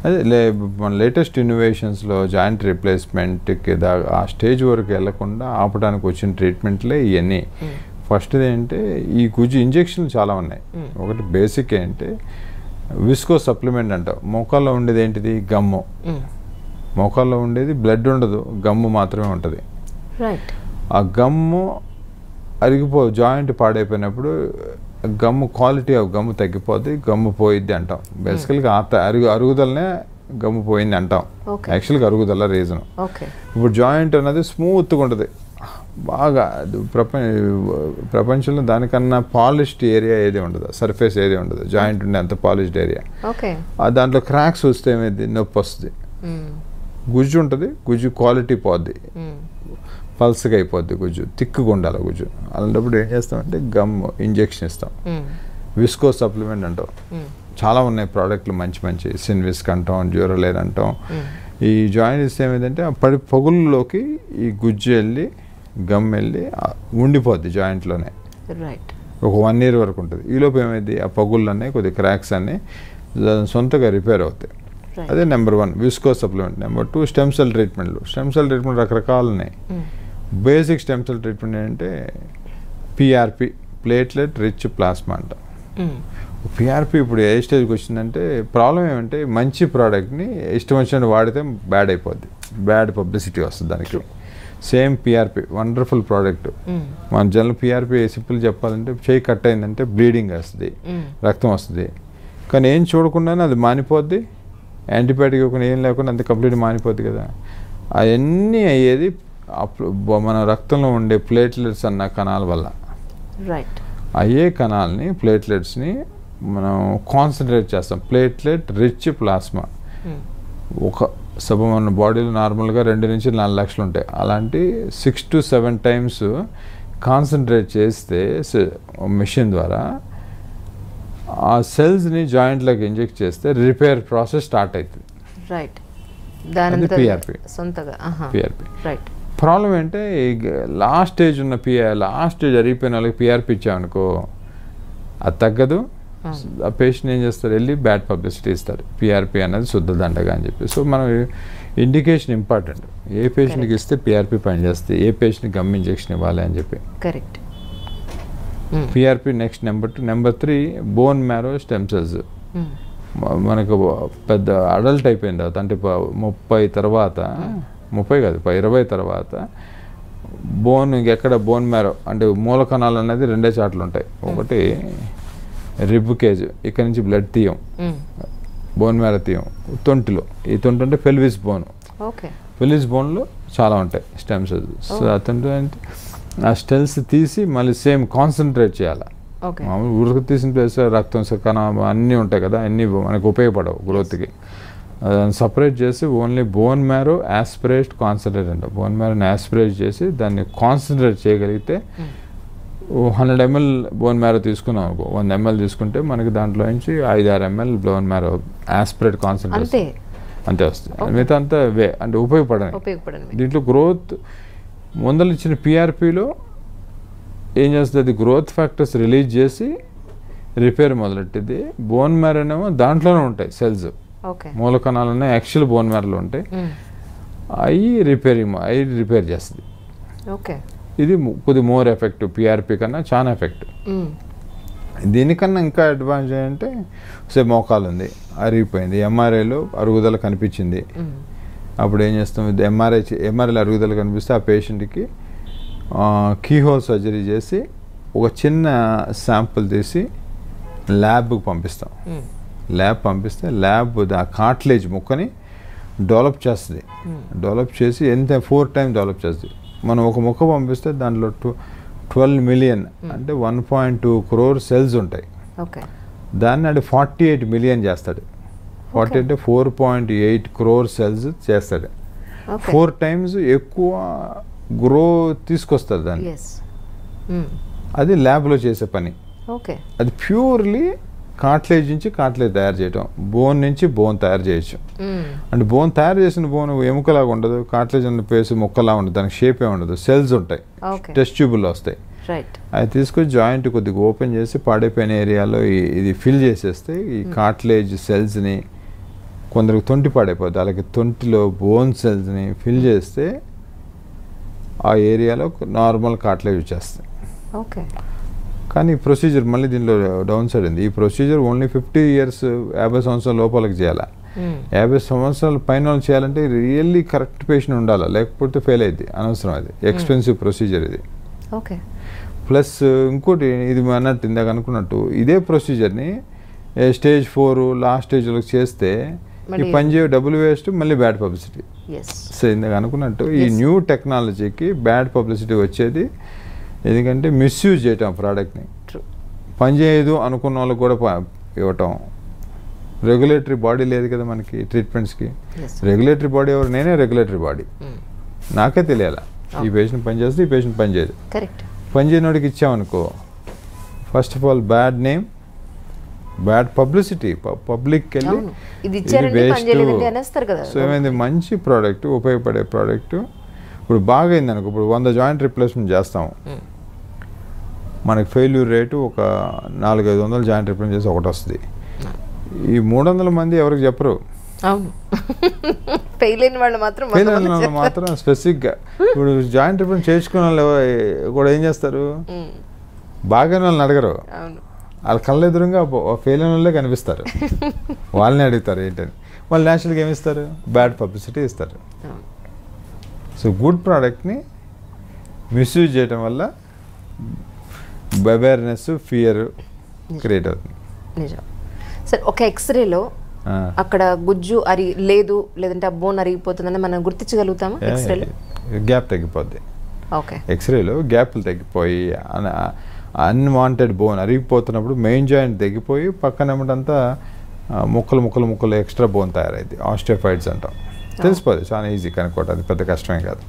అదే మన లేటెస్ట్ ఇన్నోవేషన్స్లో జాయింట్ రీప్లేస్మెంట్కి ఆ స్టేజ్ వరకు వెళ్లకుండా ఆపడానికి వచ్చిన ట్రీట్మెంట్లే ఇవన్నీ. ఫస్ట్ ఏంటంటే ఈ గుజ్జు ఇంజెక్షన్లు చాలా ఉన్నాయి. ఒకటి బేసిక్ ఏంటంటే విస్కో సప్లిమెంట్ అంటాం. మోకాల్లో ఉండేది ఏంటిది? గమ్ము. మోకాల్లో ఉండేది బ్లడ్ ఉండదు, గమ్ము మాత్రమే ఉంటుంది. ఆ గమ్ము జాయింట్ పాడైపోయినప్పుడు గమ్ము క్వాలిటీ ఆఫ్ గమ్ము తగ్గిపోద్ది, గమ్ము పోయిద్ది అంటాం. బేసికల్గా అరుగుదలనే గమ్ము పోయింది అంటాం. యాక్చువల్గా అరుగుదల రీజన్. ఇప్పుడు జాయింట్ అనేది స్మూత్గా ఉంటుంది బాగా. ప్రపంచంలో దానికన్నా పాలిష్డ్ ఏరియా ఏది ఉండదు, సర్ఫేస్ ఏది ఉండదు జాయింట్ ఉండే అంత పాలిష్డ్ ఏరియా. దాంట్లో క్రాక్స్ వస్తే ఏమైంది? నొప్పి వస్తుంది. గుజ్జు ఉంటుంది, గుజ్జు క్వాలిటీ పోద్ది, పల్స్గా అయిపోద్ది, గుజ్జు థిక్గా ఉండాలి గుజ్జు. అలాంటప్పుడు ఏం చేస్తామంటే గమ్ ఇంజెక్షన్ ఇస్తాం. విస్కో సప్లిమెంట్ అంటాం. చాలా ఉన్నాయి ప్రోడక్ట్లు మంచి మంచి, సిన్విస్క్ అంటాం, డ్యూరలేర్ అంటాం. ఈ జాయింట్ ఇస్తే ఏమైందంటే ఆ పొగుల్లోకి ఈ గుజ్జు వెళ్ళి గమ్ వెళ్ళి ఉండిపోద్ది జాయింట్లోనే. ఒక 1 year వరకు ఉంటుంది. ఈలోపు ఏమైంది? ఆ పగుళ్ళు అన్నీ కొద్ది క్రాక్స్ అన్నీ సొంతగా రిపేర్ అవుతాయి. అదే number 1 visco supplement. Number 2 stem cell ట్రీట్మెంట్లు. స్టెమ్ సెల్ ట్రీట్మెంట్ రకరకాలు ఉన్నాయి. బేసిక్ స్టెమ్ సెల్ ట్రీట్మెంట్ ఏంటంటే పిఆర్పి, ప్లేట్లెట్ రిచ్ ప్లాస్మా అంట. పిఆర్పి ఇప్పుడు ఏ స్టేజ్కి వచ్చిందంటే ప్రాబ్లం ఏమంటే మంచి ప్రోడక్ట్ని ఇష్టం వచ్చినట్టు వాడితే బ్యాడ్ అయిపోద్ది, బ్యాడ్ పబ్లిసిటీ వస్తుంది దానికి. Same PRP wonderful product. మన జనరల్ పిఆర్పి సింపుల్ చెప్పాలంటే చేయి కట్ అయిందంటే బ్లీడింగ్ వస్తుంది, రక్తం వస్తుంది. కానీ ఏం చూడకుండానే అది మానిపోద్ది, యాంటీబయాటిక్ ఇవ్వకుండా ఏం లేకుండా అంత కంప్లీట్ మానిపోద్ది కదా. అవన్నీ అయ్యేది మన రక్తంలో ఉండే ప్లేట్లెట్స్ అన్న కణాల వల్ల. అయ్యే కణాలని ప్లేట్లెట్స్ని మనం కాన్సన్ట్రేట్ చేస్తాం. Platelet rich plasma. మన బాడీలో నార్మల్గా 2 నుంచి 4 లక్షలు ఉంటాయి. అలాంటి 6 to 7 times కాన్సన్ట్రేట్ చేస్తే మెషిన్ ద్వారా ఆ సెల్స్ని జాయింట్లోకి ఇంజెక్ట్ చేస్తే రిపేర్ ప్రాసెస్ స్టార్ట్ అవుతుంది. పిఆర్పి. ప్రాబ్లం ఏంటంటే లాస్ట్ స్టేజ్ ఉన్న లాస్ట్ స్టేజ్ అరిగిపోయిన వాళ్ళకి పిఆర్పి ఇచ్చామనుకో అది తగ్గదు. ఆ పేషెంట్ ఏం చేస్తారు? వెళ్ళి బ్యాడ్ పబ్లిసిటీ ఇస్తారు, పిఆర్పి అనేది శుద్ధ దండగా అని చెప్పి. సో మనం ఇండికేషన్ ఇంపార్టెంట్. ఏ పేషెంట్కి ఇస్తే పిఆర్పి పనిచేస్తే, ఏ పేషెంట్కి గమ్ ఇంజెక్షన్ ఇవ్వాలి అని చెప్పి. PRP next number 2. Number 3 bone marrow stem cells. మనకు పెద్ద అడల్ట్ అయిపోయిన తర్వాత అంటే 30 తర్వాత, 30 కాదు 20 తర్వాత బోన్ ఇంకెక్కడ బోన్ మ్యారో అంటే మూల కణాలు అనేది 2 చాట్లు ఉంటాయి. ఒకటి రిబ్ కేజ్, ఇక్కడ నుంచి బ్లడ్ తీయం, బోన్ మ్యారో తీయం. తొంటిలో, ఈ తొంటి అంటే పెల్విస్ బోన్. పెల్విస్ బోన్లో చాలా ఉంటాయి స్టెమ్ సెల్స్. సో అతను ఆ స్టెల్స్ తీసి మళ్ళీ సేమ్ కాన్సన్ట్రేట్ చేయాలి. మామూలు ఉడక తీసిన ప్లేస్ రక్తం కణం అన్నీ ఉంటాయి కదా, అన్నీ మనకు ఉపయోగపడవు గ్రోత్కి. దాన్ని సపరేట్ చేసి only bone marrow aspirate concentrate అంట. బోన్ మ్యారోని యాస్పిరేట్ చేసి దాన్ని కాన్సన్ట్రేట్ చేయగలిగితే 100 ml బోన్ మ్యారో తీసుకున్నాం అనుకో, 100 ml తీసుకుంటే మనకి దాంట్లో నుంచి 5-6 ml bone marrow aspirate concentrate అంతే వస్తుంది. మిగతా అంతా అంటే ఉపయోగపడని. దీంట్లో గ్రోత్ ముందలు ఇచ్చిన పిఆర్పిలో ఏం చేస్తుంది? అది గ్రోత్ ఫ్యాక్టర్స్ రిలీజ్ చేసి రిపేర్ మొదలెట్టింది. బోన్ మ్యారోనేమో దాంట్లోనే ఉంటాయి సెల్స్, మూల కణాలనే యాక్చువల్ బోన్ మ్యారోలో ఉంటాయి. అవి రిపేర్ చేస్తుంది. ఇది కొద్ది మోర్ ఎఫెక్టివ్, పిఆర్పి కన్నా చాలా ఎఫెక్టివ్. దీనికన్నా ఇంకా అడ్వాన్స్ ఏంటంటే మోకాలు ఉంది, అరిగిపోయింది, ఎంఆర్ఐలో అరుగుదల కనిపించింది. అప్పుడు ఏం చేస్తాం? ఎంఆర్ఐలో అరుగుదల కనిపిస్తే ఆ పేషెంట్కి కీహోల్ సర్జరీ చేసి ఒక చిన్న శాంపుల్ తీసి ల్యాబ్కి పంపిస్తాం. ల్యాబ్ పంపిస్తే ల్యాబ్ ఆ కార్టిలేజ్ ముక్కని డెవలప్ చేస్తుంది. డెవలప్ చేసి 4 times డెవలప్ చేస్తుంది. మనం ఒక ముక్క పంపిస్తే దాంట్లో 12 million అంటే 1.2 crore సెల్స్ ఉంటాయి. దాన్ని అది 48 million చేస్తాడు. 40 అంటే 4.8 crore సెల్స్ చేస్తాడు. 4 times ఎక్కువ గ్రో తీసుకొస్తారు దాన్ని. అది ల్యాబ్లో చేసే పని. అది ప్యూర్లీ కార్ట్లేజ్ నుంచి కార్ట్లేజ్ తయారు చేయటం, బోన్ నుంచి బోన్ తయారు చేయొచ్చు. అంటే బోన్ తయారు చేసిన బోన్ ఎముకలాగా ఉండదు, కార్ట్లేజ్ అన్న పేసి మొక్కలా ఉండదు, దానికి షేప్ ఏ ఉండదు, సెల్స్ ఉంటాయి, టెస్ట్ ట్యూబుల్లో వస్తాయి. అది తీసుకొని జాయింట్ కొద్దిగా ఓపెన్ చేసి పాడైపోయిన ఏరియాలో ఇది ఫిల్ చేసేస్తే ఈ కార్ట్లేజ్ సెల్స్ని, కొందరికి తొంటి పాడైపోద్ది అలాగే తొంటిలో బోన్ సెల్స్ని ఫిల్ చేస్తే ఆ ఏరియాలో నార్మల్ కార్ట్లేజ్ వచ్చేస్తాయి. కానీ ఈ ప్రొసీజర్ మళ్ళీ దీనిలో డౌన్ సైడ్ ఉంది. ఈ ప్రొసీజర్ ఓన్లీ 50 years 50 సంవత్సరాల లోపలికి చేయాలి. 50 సంవత్సరాల పైన చేయాలంటే రియల్లీ కరెక్ట్ పేషెంట్ ఉండాలి, లేకపోతే ఫెయిల్ అయింది, అనవసరం. అది ఎక్స్పెన్సివ్ ప్రొసీజర్ ఇది. ప్లస్ ఇంకోటి ఇది అన్నట్టు ఇందాక అనుకున్నట్టు ఇదే ప్రొసీజర్ని స్టేజ్ 4 లాస్ట్ స్టేజ్లో చేస్తే ఈ పని చేయ డబ్బులు వేస్ట్, మళ్ళీ బ్యాడ్ పబ్లిసిటీ. సో ఇందాక అనుకున్నట్టు ఈ న్యూ టెక్నాలజీకి బ్యాడ్ పబ్లిసిటీ వచ్చేది, ఎందుకంటే మిస్యూజ్ చేయటం ప్రోడక్ట్ని. పని చేయదు అనుకున్న వాళ్ళకి కూడా ఇవ్వటం. రెగ్యులేటరీ బాడీ లేదు కదా మనకి ట్రీట్మెంట్స్కి. రెగ్యులేటరీ బాడీ ఎవరు? నేనే రెగ్యులేటరీ బాడీ. నాకే తెలియాలా ఈ పేషెంట్ పని చేస్తే ఈ పేషెంట్ పని చేయదు. పని చేయనోడికి ఇచ్చామనుకో, first of all bad name, bad publicity, public వెళ్ళి సో ఏమైంది, మంచి ప్రోడక్ట్, ఉపయోగపడే ప్రోడక్ట్. ఇప్పుడు బాగా అయింది అనుకో, ఇప్పుడు 100 జాయింట్ రిప్లేస్మెంట్ చేస్తాము, మనకి ఫెయిల్యూర్ రేటు ఒక 400-500 జాయింట్ రిప్లేస్మెంట్ చేసి ఒకటి వస్తుంది. ఈ 300 మంది ఎవరికి చెప్పరు, ఫెయిల్ అయిన వాళ్ళు మాత్రం స్పెసిఫిక్గా. ఇప్పుడు జాయింట్ రిప్లేస్మెంట్ చేయించుకున్న వాళ్ళు కూడా ఏం చేస్తారు, బాగా వాళ్ళని అడగరు, వాళ్ళ కళ్ళ ఎదురుగా ఫెయిల్ అయిన వాళ్ళే కనిపిస్తారు, వాళ్ళని అడుగుతారు ఏంటని. వాళ్ళు నేచురల్గా ఏమి ఇస్తారు, బ్యాడ్ పబ్లిసిటీ ఇస్తారు. సో గుడ్ ప్రోడక్ట్ని మిస్యూజ్ చేయడం వల్ల అవేర్నెస్, ఫియర్ క్రియేట్ అవుతుంది. నిజం సార్. ఒక ఎక్స్రేలో అక్కడ గుజ్జు లేదు, లేదంటే ఆ బోన్ అరిగిపోతుందని మనం గుర్తించగలుగుతామా? ఎక్స్రేలో గ్యాప్ తగ్గిపోద్ది. ఎక్స్రేలో గ్యాప్లు తగ్గిపోయి అన్వాంటెడ్ బోన్ అరిగిపోతున్నప్పుడు మెయిన్ జాయింట్ తగ్గిపోయి పక్కన ఏమిటంతా ముక్కలు ఎక్స్ట్రా బోన్ తయారైంది, ఆస్టియోఫైట్స్ అంటాం. తెలిసిపోదు, చాలా ఈజీ కనుక్కోవటం, అది పెద్ద కష్టమే కాదు.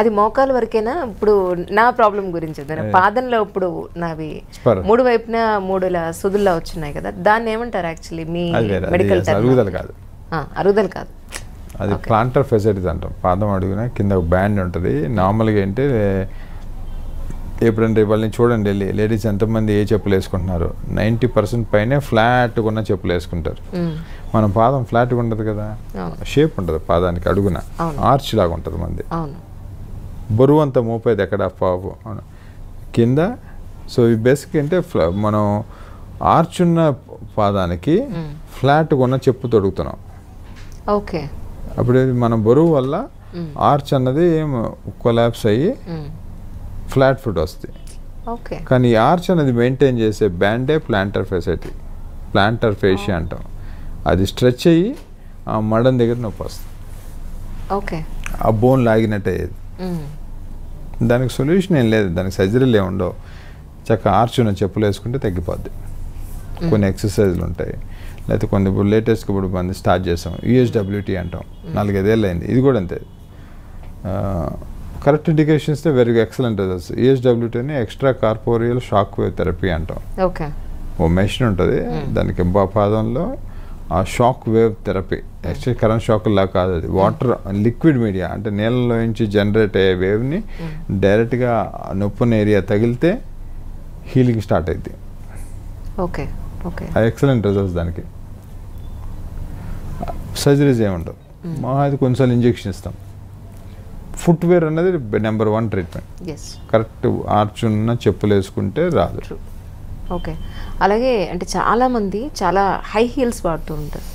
అది మోకాల వరకేనా? ఇప్పుడు నా ప్రాబ్లం గురించి పాదంలో ఇప్పుడు నావి 3 వైపున 3 సుదుల్లా వచ్చినాయి కదా, దాన్ని ఏమంటారు యాక్చువల్లీ మీ మెడికల్ టర్మ్? అరుగుదల కాదు, అరుగుదల కాదు, అది ప్లాంటర్ ఫెసిలిటీస్ అంటాం. పాదం అడుగున కింద ఒక బ్యాండ్ ఉంటుంది. నార్మల్గా ఏంటి, ఎప్పుడంటే వాళ్ళని చూడండి, లేడీస్ ఎంతమంది ఏ చెప్పులు వేసుకుంటున్నారు, 90% పైనే ఫ్లాట్గా ఉన్న చెప్పులు వేసుకుంటారు. మన పాదం ఫ్లాట్గా ఉండదు కదా, షేప్ ఉంటుంది పాదానికి, అడుగున ఆర్చ్ లాగా ఉంటుంది మంది. బరువు అంతా మోపేది ఎక్కడ కింద. సో ఈ బేసిక్ అంటే మనం ఆర్చ్ ఉన్న పాదానికి ఫ్లాట్గా ఉన్న చెప్పు తొడుగుతున్నాం. అప్పుడు మన బరువు వల్ల ఆర్చ్ అన్నది కొలాప్స్ అయ్యి ఫ్లాట్ ఫుట్ వస్తుంది. కానీ ఈ ఆర్చ్ అనేది మెయింటైన్ చేసే బ్యాండే ప్లాంటర్ ఫెసిలిటీ, ప్లాంటర్ ఫేషియా అంటాం. అది స్ట్రెచ్ అయ్యి ఆ మడం దగ్గర నొప్పి వస్తుంది, ఆ బోన్ లాగినట్టు అయ్యేది. దానికి సొల్యూషన్ ఏం లేదు, దానికి సర్జరీలు ఏమి ఉండవు. చక్కగా ఆర్చ్ ఉన్న చెప్పులు వేసుకుంటే తగ్గిపోద్ది. కొన్ని ఎక్సర్సైజ్లు ఉంటాయి, లేకపోతే కొన్ని ఇప్పుడు లేటెస్ట్గా ఇప్పుడు మంది స్టార్ట్ చేస్తాం, USWT అంటాం, 4-5 ఏళ్ళు అయింది. ఇది కూడా అంతే, correct indications very excellent results. USWT అని extra corporeal shock wave therapy అంటాం. ఓ మెషిన్ ఉంటుంది, దానికి పాదంలో ఆ shock wave therapy, actually current shock లా కాదు, అది వాటర్ లిక్విడ్ మీడియా, అంటే నీళ్ళలో నుంచి జనరేట్ అయ్యే వేవ్ని డైరెక్ట్గా నొప్పున్న ఏరియా తగిలితే హీలింగ్ స్టార్ట్ అయింది. Excellent results. దానికి సర్జరీస్ ఏముండవు, మా అది కొన్నిసార్లు ఇంజెక్షన్ ఇస్తాం. ఫుట్వేర్ అనేది నెంబర్ 1 ట్రీట్మెంట్. కరెక్ట్ ఆర్చ్ ఉన్న చెప్పులు వేసుకుంటే రాదు. అలాగే అంటే చాలా మంది చాలా హై హీల్స్ వాడుతూ ఉంటారు,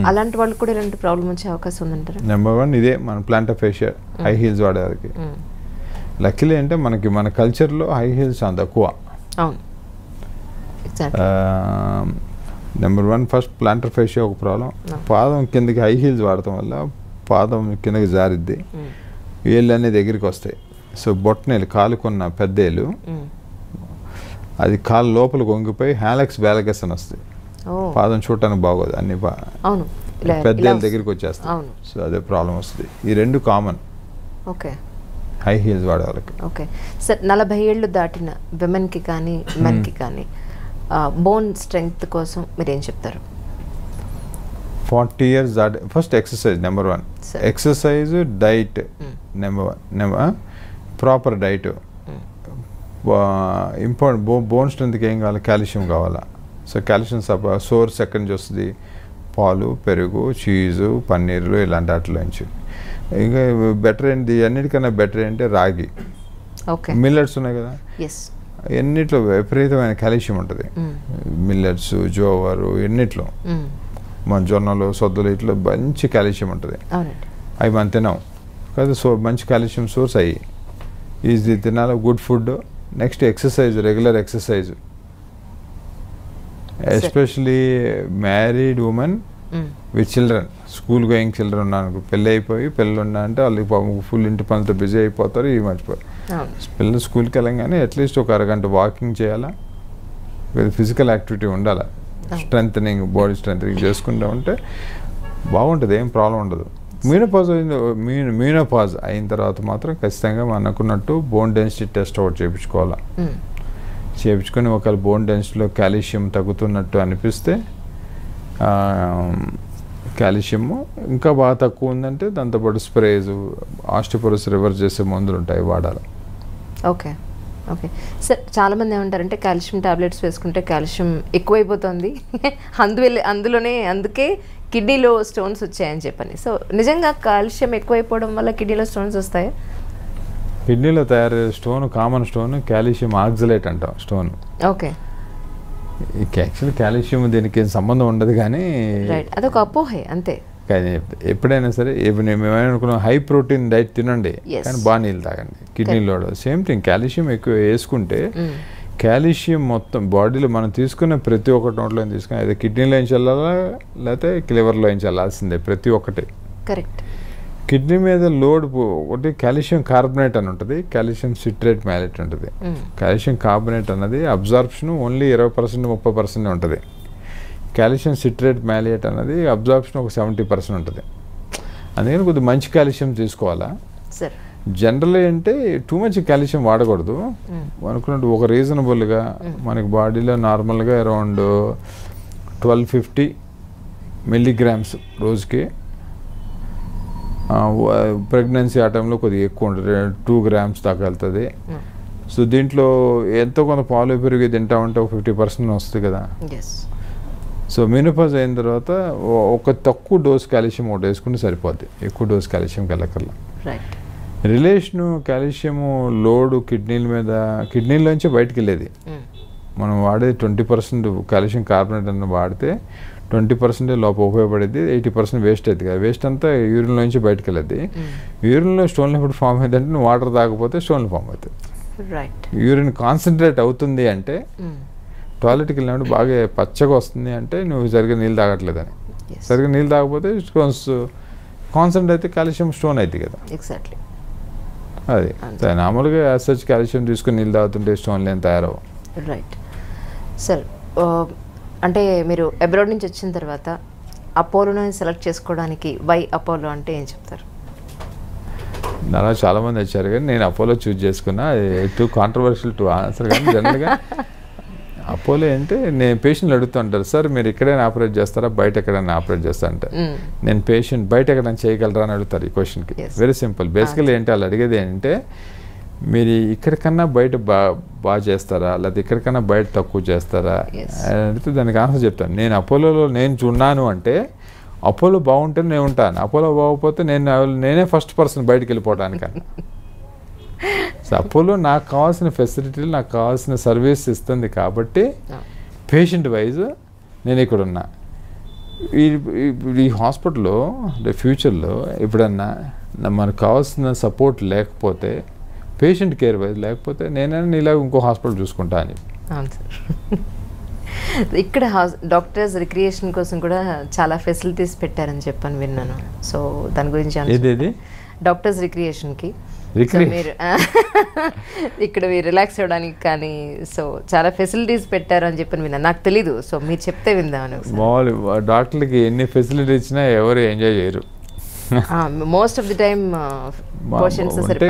అలాంటి వాళ్ళు కూడా ఇలాంటి ప్రాబ్లం వచ్చే అవకాశం ఉందంటారు? నెంబర్ 1 ఇదే, మన ప్లాంటర్ ఫేషియా హై హీల్స్ వాడేవారికి. లక్కీలీ అంటే మన కల్చర్లో హై హీల్స్ చాలా తక్కువ. నెంబర్ 1 ఫస్ట్ ప్లాంటర్ ఫేషియా ఒక ప్రాబ్లం. పాదం కిందకి హై హీల్స్ వాడటం వల్ల పాదం కిందకి జారిద్ది, ఏళ్ళు అన్నీ దగ్గరికి వస్తాయి. సో బొట్టనేలు కాలుకున్న పెద్దేలు అది కాలు లోపల వంగిపోయి హ్యాలెక్స్ వ్యాలగస్ అని వస్తుంది, పాదం చూడటానికి బాగోదు, అన్ని పెద్దేళ్ళ దగ్గరికి వచ్చేస్తాయి. సో అదే ప్రాబ్లం వస్తుంది. ఈ 2 కామన్ హై హీల్స్ వాడే వాళ్ళకి. సార్ 40 ఏళ్ళు దాటిన విమెన్కి కానీ మెన్కి కానీ బోన్ స్ట్రెంగ్త్ కోసం మీరు ఏం చెప్తారు? 40 years that first exercise number 1 Sir. exercise diet number 1 proper diet important bone స్ట్రెంత్కి ఏం కావాలి? కాల్షియం కావాలా. సో కాల్షియం సోర్స్ ఎక్కడి నుంచి వస్తుంది? పాలు, పెరుగు, చీజు, పన్నీర్లు ఇలాంటి వాటిలో నుంచి. ఇంకా బెటర్ ఏంటి, అన్నిటికన్నా బెటర్ ఏంటి? రాగి, మిల్లెట్స్ ఉన్నాయి కదా, ఎన్నిట్లో విపరీతమైన కాల్షియం ఉంటుంది. మిల్లెట్స్, జోవరు, ఎన్నిట్లో మన జొన్నలు, సొద్దులు ఇట్లా మంచి కాల్షియం ఉంటుంది. అవి మనం తినాం కదా, సో మంచి కాల్షియం సోర్స్ అయ్యి ఈజీ తినాలి. Good food. Next exercise, regular exercise, especially married women with children, school going children ఉన్నాను, పెళ్ళి అయిపోయి పిల్లలు ఉన్నా అంటే వాళ్ళకి ఫుల్ ఇంటి పనులతో బిజీ అయిపోతారు, ఇవి మర్చిపోరు. పిల్లలు స్కూల్కి వెళ్ళంగానే అట్లీస్ట్ ఒక అరగంట వాకింగ్ చేయాలా, ఫిజికల్ యాక్టివిటీ ఉండాలా, స్ట్రెంథనింగ్, బాడీ స్ట్రెంథనింగ్ చేసుకుంటూ ఉంటే బాగుంటుంది, ఏం ప్రాబ్లం ఉండదు. మీనోపాజ్ అయిన తర్వాత మాత్రం ఖచ్చితంగా అనుకున్నట్టు బోన్ డెన్సిటీ టెస్ట్ ఒకటి చేయించుకోవాలా. చేయించుకొని ఒకవేళ బోన్ డెన్సిటీలో కాల్షియం తగ్గుతున్నట్టు అనిపిస్తే, కాల్షియము ఇంకా బాగా తక్కువ ఉందంటే దాంతోపాటు స్ప్రేస్, ఆస్టియోపోరోసిస్ రివర్స్ చేసే మందులు ఉంటాయి, వాడాలి. ఓకే ఓకే సార్, చాలామంది ఏమంటారంటే కాల్షియం టాబ్లెట్స్ వేసుకుంటే కాల్షియం ఎక్కువైపోతుంది, అందుకే కిడ్నీలో స్టోన్స్ వచ్చాయని చెప్పని. సో నిజంగా కాల్షియం ఎక్కువైపోవడం వల్ల కిడ్నీలో స్టోన్స్ వస్తాయా? కిడ్నీలో తయారయ్యే stone, common stone calcium oxalate అంటాం స్టోన్. ఓకే. యాక్చువల్లీ కాల్షియం దీనికి ఏం సంబంధం ఉండదు, కానీ అదొక అపోహే అంతే. కానీ ఎప్పుడైనా సరే మేమేమనుకున్నాం, హై ప్రోటీన్ డైట్ తినండి కానీ బాగా నీళ్ళు తాగండి, కిడ్నీలో సేమ్ థింగ్. కాల్షియం ఎక్కువ వేసుకుంటే కాల్షియం మొత్తం బాడీలో మనం తీసుకున్న ప్రతి ఒక్కటి నోట్లో తీసుకుని అయితే కిడ్నీలో నుంచి వెళ్ళాలా లేకపోతే లివర్లో నుంచి వెళ్ళాల్సిందే, ప్రతి ఒక్కటి. కరెక్ట్. కిడ్నీ మీద లోడ్ ఒకటి కాల్షియం కార్బోనేట్ అని ఉంటుంది, కాల్షియం సిట్రేట్ మ్యాలెట్ ఉంటుంది. కాల్షియం కార్బోనేట్ అన్నది అబ్జార్ప్షన్ ఓన్లీ 20% 30% ఉంటుంది. కాల్షియం సిట్రేట్ మ్యాలియేట్ అన్నది అబ్జార్ప్షన్ ఒక 70% ఉంటుంది. అందుకని కొద్దిగా మంచి కాల్షియం తీసుకోవాలా. జనరల్ అంటే టూ మచ్ కాల్షియం వాడకూడదు, అనుకున్నట్టు ఒక రీజనబుల్గా మనకి బాడీలో నార్మల్గా అరౌండ్ 1250 milligrams రోజుకి. ప్రెగ్నెన్సీ ఆ టైంలో కొద్దిగా ఎక్కువ ఉంటుంది, 2 grams దాకా వెళ్తుంది. సో దీంట్లో ఎంతో కొంత పాలు పెరిగి తింటా ఉంటే ఒక 50% వస్తుంది కదా. సో మెనోపాజ్ అయిన తర్వాత ఒక తక్కువ డోస్ కాల్షియం ఒకటి వేసుకుంటే సరిపోద్ది, ఎక్కువ డోస్ కాల్షియంకి వెళ్ళకల్లా. రిలేషను కాల్షియము లోడు కిడ్నీల మీద, కిడ్నీలోంచి బయటకు వెళ్ళేది. మనం వాడేది 20% కాల్షియం కార్బోనేట్ అన్న వాడితే 20% లోపల ఉపయోగపడేది, 80% వేస్ట్ అవుతుంది కదా. వేస్ట్ అంతా యూరిన్లోంచి బయటకు వెళ్ళేది. యూరిన్లో స్టోన్లు ఎప్పుడు ఫామ్ అవుతుంది అంటే నువ్వు వాటర్ తాగకపోతే స్టోన్లు ఫామ్ అవుతాయి. యూరిన్ కాన్సన్ట్రేట్ అవుతుంది అంటే, టాయిలెట్కి వెళ్ళినప్పుడు బాగా పచ్చగా వస్తుంది అంటే నువ్వు సరిగ్గా నీళ్ళు తాగట్లేదని. సరిగ్గా నీళ్ళు తాగకపోతే స్టోన్స్ కాన్సన్ట్రేట్ అయితే కాల్షియం స్టోన్ అవుతుంది కదా. ఎగ్జాక్ట్లీ అది మామూలుగా యాజ్ సచ్ కాల్షియం తీసుకుని నీళ్ళు తాగుతుంటే స్టోన్లు ఏం తయారవు. Right sir. అంటే మీరు అబ్రాడ్ నుంచి వచ్చిన తర్వాత అపోలోని సెలెక్ట్ చేసుకోవడానికి వై అపోలో అంటే ఏం చెప్తారు? అలా చాలామంది వచ్చారు కానీ నేను అపోలో చూజ్ చేసుకున్నా. టూ కాంట్రవర్షియల్ టు ఆన్సర్, కానీ జనరల్గా అపోలో అంటే నేను పేషెంట్లు అడుగుతూ ఉంటారు, సార్ మీరు ఇక్కడైనా ఆపరేట్ చేస్తారా బయట ఎక్కడైనా ఆపరేట్ చేస్తా అంటే, నేను పేషెంట్ బయట ఎక్కడైనా చేయగలరా అని అడుగుతారు ఈ క్వశ్చన్కి. Very simple. బేసికలీ ఏంటి వాళ్ళు అడిగేది ఏంటంటే, మీరు ఇక్కడికన్నా బయట బాగా చేస్తారా లేకపోతే ఇక్కడికన్నా బయట తక్కువ చేస్తారా అని అడిగితే దానికి ఆన్సర్ చెప్తాను. నేను అపోలోలో నేను ఉన్నాను అంటే అపోలో బాగుంటే నేను ఉంటాను, అపోలో బాగోకపోతే నేనే ఫస్ట్ పర్సన్ బయటకు వెళ్ళిపోవడానికన్నా. సో అపోలో నాకు కావాల్సిన ఫెసిలిటీలు, నాకు కావాల్సిన సర్వీస్ ఇస్తుంది కాబట్టి పేషెంట్ వైజ్ నేను ఇక్కడ ఉన్నా. ఈ హాస్పిటల్లో ఫ్యూచర్లో ఎప్పుడన్నా మనకు కావాల్సిన సపోర్ట్ లేకపోతే, పేషెంట్ కేర్ వైజ్ లేకపోతే నేనైనా ఇలాగ ఇంకో హాస్పిటల్ చూసుకుంటా అని. ఇక్కడ డాక్టర్స్ రిక్రియేషన్ కోసం కూడా చాలా ఫెసిలిటీస్ పెట్టారని చెప్పని విన్నాను. సో దాని గురించి డాక్టర్స్ రిక్రియేషన్కి మీరు ఇక్కడ మీరు రిలాక్స్ అవ్వడానికి కానీ సో చాలా ఫెసిలిటీస్ పెట్టారు అని చెప్పని విన్నాను. నాకు తెలీదు, సో మీరు చెప్తే విందామని. డాక్టర్లకి ఎన్ని ఫెసిలిటీ ఇచ్చినా ఎవరు ఎంజాయ్ చేయరు. Most of the time portions అంటే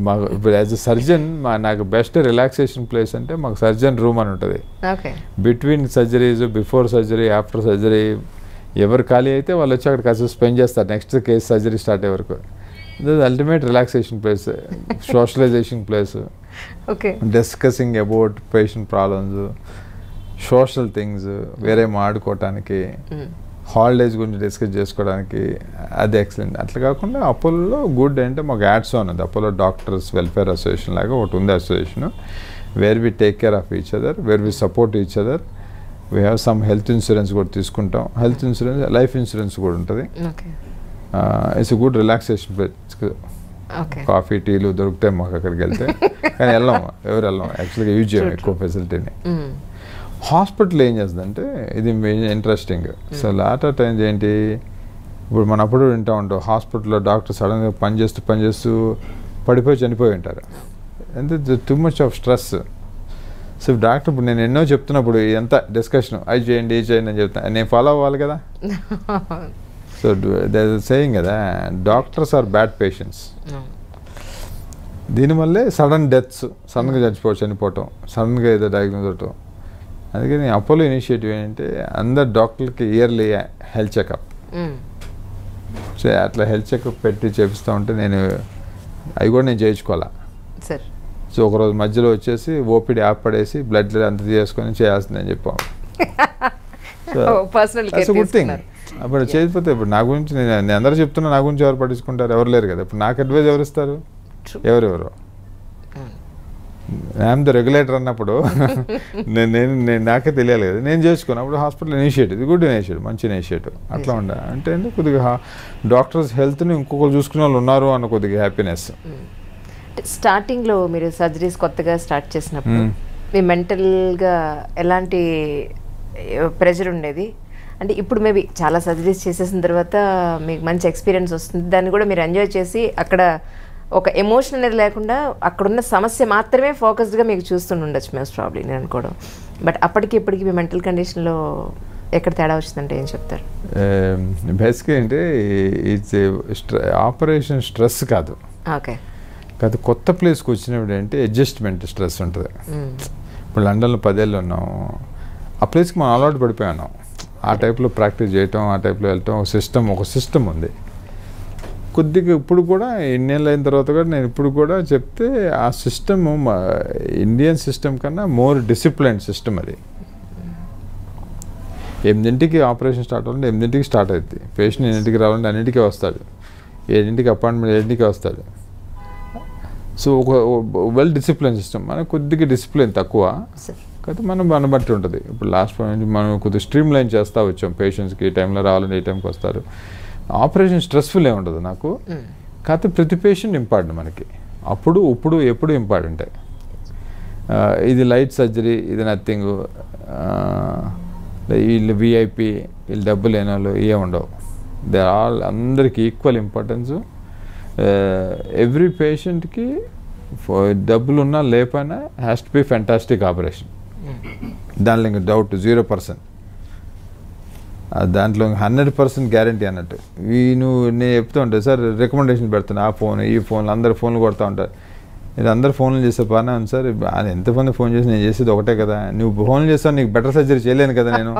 మాకు ఇప్పుడు యాజ్ అ సర్జన్ నాకు బెస్ట్ రిలాక్సేషన్ ప్లేస్ అంటే మాకు సర్జన్ రూమ్ అని ఉంటుంది. Between surgeries, before surgery, after surgery ఎవరు ఖాళీ అయితే వాళ్ళు వచ్చి అక్కడ కాసేపు స్పెండ్ చేస్తారు నెక్స్ట్ కేసు సర్జరీ స్టార్ట్ అయ్యే వరకు. Ultimate relaxation place, socialisation place, discussing about patient problems, social things, వేరే ఆడుకోవటానికి, హాలిడేస్ గురించి డిస్కస్ చేసుకోవడానికి, అది ఎక్సలెంట్. అట్లా కాకుండా అపోలోలో గుడ్ అంటే మాకు యాడ్స్ ఉన్నది. అపోలో డాక్టర్స్ వెల్ఫేర్ అసోసియేషన్ లాగా ఒకటి ఉంది association, where we take care of each other, where we support each other. We have some health insurance కూడా తీసుకుంటాం. హెల్త్ ఇన్సూరెన్స్, లైఫ్ ఇన్సూరెన్స్ కూడా ఉంటుంది. It's good relaxation place. Coffee టీలు దొరుకుతాయి మాకు అక్కడికి వెళ్తే, కానీ ఎవరు వెళ్ళాం యాక్చువల్గా యూజ్ చేయం ఎక్కువ ఫెసిలిటీని. హాస్పిటల్ ఏం చేస్తుందంటే ఇది interesting. So lot of times ఏంటి, ఇప్పుడు మనం అప్పుడు వింటూ ఉంటాం హాస్పిటల్లో డాక్టర్ సడన్గా పనిచేస్తూ పడిపోయి చనిపోయి ఉంటారు. అంటే too much of stress. So doctor ఇప్పుడు నేను ఎన్నో చెప్తున్నప్పుడు ఎంత డిస్కషన్, అది చేయండి ఇది చేయండి అని చెప్తాను, నేను ఫాలో అవ్వాలి కదా. సో దేర్ ఇస్ సేయింగ్ కదా, డాక్టర్స్ ఆర్ బ్యాడ్ పేషెంట్స్. దీనివల్లే సడన్ డెత్స్, సడన్గా చనిపోవటం, సడన్గా ఏదో డయాగ్నోస్ అవటం. అందుకని అపోలో ఇనిషియేటివ్ ఏంటంటే అందరు డాక్టర్లకి ఇయర్లీ హెల్త్ చెకప్. సో అట్లా హెల్త్ చెకప్ పెట్టి చేపిస్తూ ఉంటే అవి కూడా నేను చేయించుకోవాలా. సో ఒకరోజు మధ్యలో వచ్చేసి ఓపీడీ యాప్ పడేసి బ్లడ్ అంత చేసుకొని చేయాల్సిందని చెప్పాము. So good thing. అప్పుడు చేయకపోతే ఇప్పుడు నా గురించి నేను అందరూ చెప్తున్నా, నా గురించి ఎవరు పట్టించుకుంటారు? ఎవరు లేరు కదా. ఇప్పుడు నాకు అడ్వైజ్ ఎవరు ఇస్తారు? ఎవరెవరు? ఐఎమ్ ద రెగ్యులేటర్ అన్నప్పుడు నేను నాకే తెలియాలి కదా. నేను చేసుకున్నప్పుడు హాస్పిటల్ ఇనిషియేటివ్, గుడ్ ఇనిషియేటివ్, మంచి ఇనిషియేటివ్. అట్లా ఉండే అంటే కొద్దిగా డాక్టర్స్ హెల్త్ని ఇంకొకరు చూసుకునే వాళ్ళు ఉన్నారు అన్న కొద్దిగా హ్యాపీనెస్. స్టార్టింగ్లో మీరు సర్జరీస్ కొత్తగా స్టార్ట్ చేసినప్పుడు మీ మెంటల్గా ఎలాంటి ప్రెషర్ ఉండేది? అంటే ఇప్పుడు మేబీ చాలా సర్జరీస్ చేసేసిన తర్వాత మీకు మంచి ఎక్స్పీరియన్స్ వస్తుంది, దాన్ని కూడా మీరు ఎంజాయ్ చేసి అక్కడ ఒక ఎమోషన్ అనేది లేకుండా అక్కడున్న సమస్య మాత్రమే ఫోకస్డ్గా మీకు చూస్తుండ ఉండొచ్చు మోస్ట్ ప్రాబ్లీ నేను అనుకోవడం. బట్ అప్పటికి ఇప్పటికి మీ మెంటల్ కండిషన్లో ఎక్కడ తేడా వచ్చిందంటే ఏం చెప్తారు? బేసిక్గా అంటే ఆపరేషన్ స్ట్రెస్ కాదు. ఓకే. కాదు, కొత్త ప్లేస్కి వచ్చినప్పుడు అంటే అడ్జస్ట్మెంట్ స్ట్రెస్ ఉంటుంది. ఇప్పుడు లండన్లో 10 ఏళ్ళు ఉన్నాం, ఆ ప్లేస్కి మనం అలవాటు పడిపోయాను. ఆ టైప్లో ప్రాక్టీస్ చేయటం, ఆ టైప్లో వెళ్ళటం, ఒక సిస్టమ్ ఉంది కొద్దిగా. ఇప్పుడు కూడా ఎన్నేళ్ళు అయిన తర్వాత కూడా నేను ఇప్పుడు కూడా చెప్తే ఆ సిస్టమ్ ఇండియన్ సిస్టమ్ కన్నా మోర్ డిసిప్లైన్డ్ సిస్టమ్. అది 8ంటికి ఆపరేషన్ స్టార్ట్ అవ్వాలంటే 8ంటికి స్టార్ట్ అవుతుంది. పేషెంట్ 8ంటికి రావాలంటే 2ంటికే వస్తాడు, 7ంటికి అపాయింట్మెంట్ 7ంటికే వస్తాడు. సో ఒక వెల్ డిసిప్లిన్ సిస్టమ్. మనకు కొద్దిగా డిసిప్లిన్ తక్కువ కాబట్టి మన బట్టి ఉంటుంది. ఇప్పుడు లాస్ట్ పాయింట్ మనం కొద్దిగా స్ట్రీమ్ లైన్ చేస్తూ వచ్చాం. పేషెంట్స్కి ఈ టైంలో రావాలంటే ఈ టైంకి వస్తారు. ఆపరేషన్ స్ట్రెస్ఫుల్ ఏమి ఉండదు నాకు. కాకపోతే ప్రతి పేషెంట్ ఇంపార్టెంట్ మనకి. ఇప్పుడు ఎప్పుడు ఇంపార్టెంటే. ఇది లైట్ సర్జరీ, ఇది నథింగ్. వీళ్ళు విఐపి, వీళ్ళు డబ్బు లేని వాళ్ళు ఏమి ఉండవు. దే ఆల్ అందరికీ ఈక్వల్ ఇంపార్టెన్స్. ఎవ్రీ పేషెంట్కి డబ్బులు ఉన్నా లేకపోయినా has to be fantastic operation. దాంట్లో ఇంకా డౌట్ 0%. దాంట్లో 100% గ్యారంటీ అన్నట్టు. నేను చెప్తూ ఉంటాను సార్, రికమెండేషన్ పెడుతున్నా ఆ ఫోన్ ఈ ఫోన్లు, అందరు ఫోన్లు కొడతా ఉంటారు. ఇది అందరు ఫోన్లు చేసే పని ఉంది సార్. ఎంతమంది ఫోన్ చేసి నేను చేసేది ఒకటే కదా. నువ్వు ఫోన్లు చేస్తావు, నీకు బెటర్ సర్జరీ చేయలేను కదా నేను.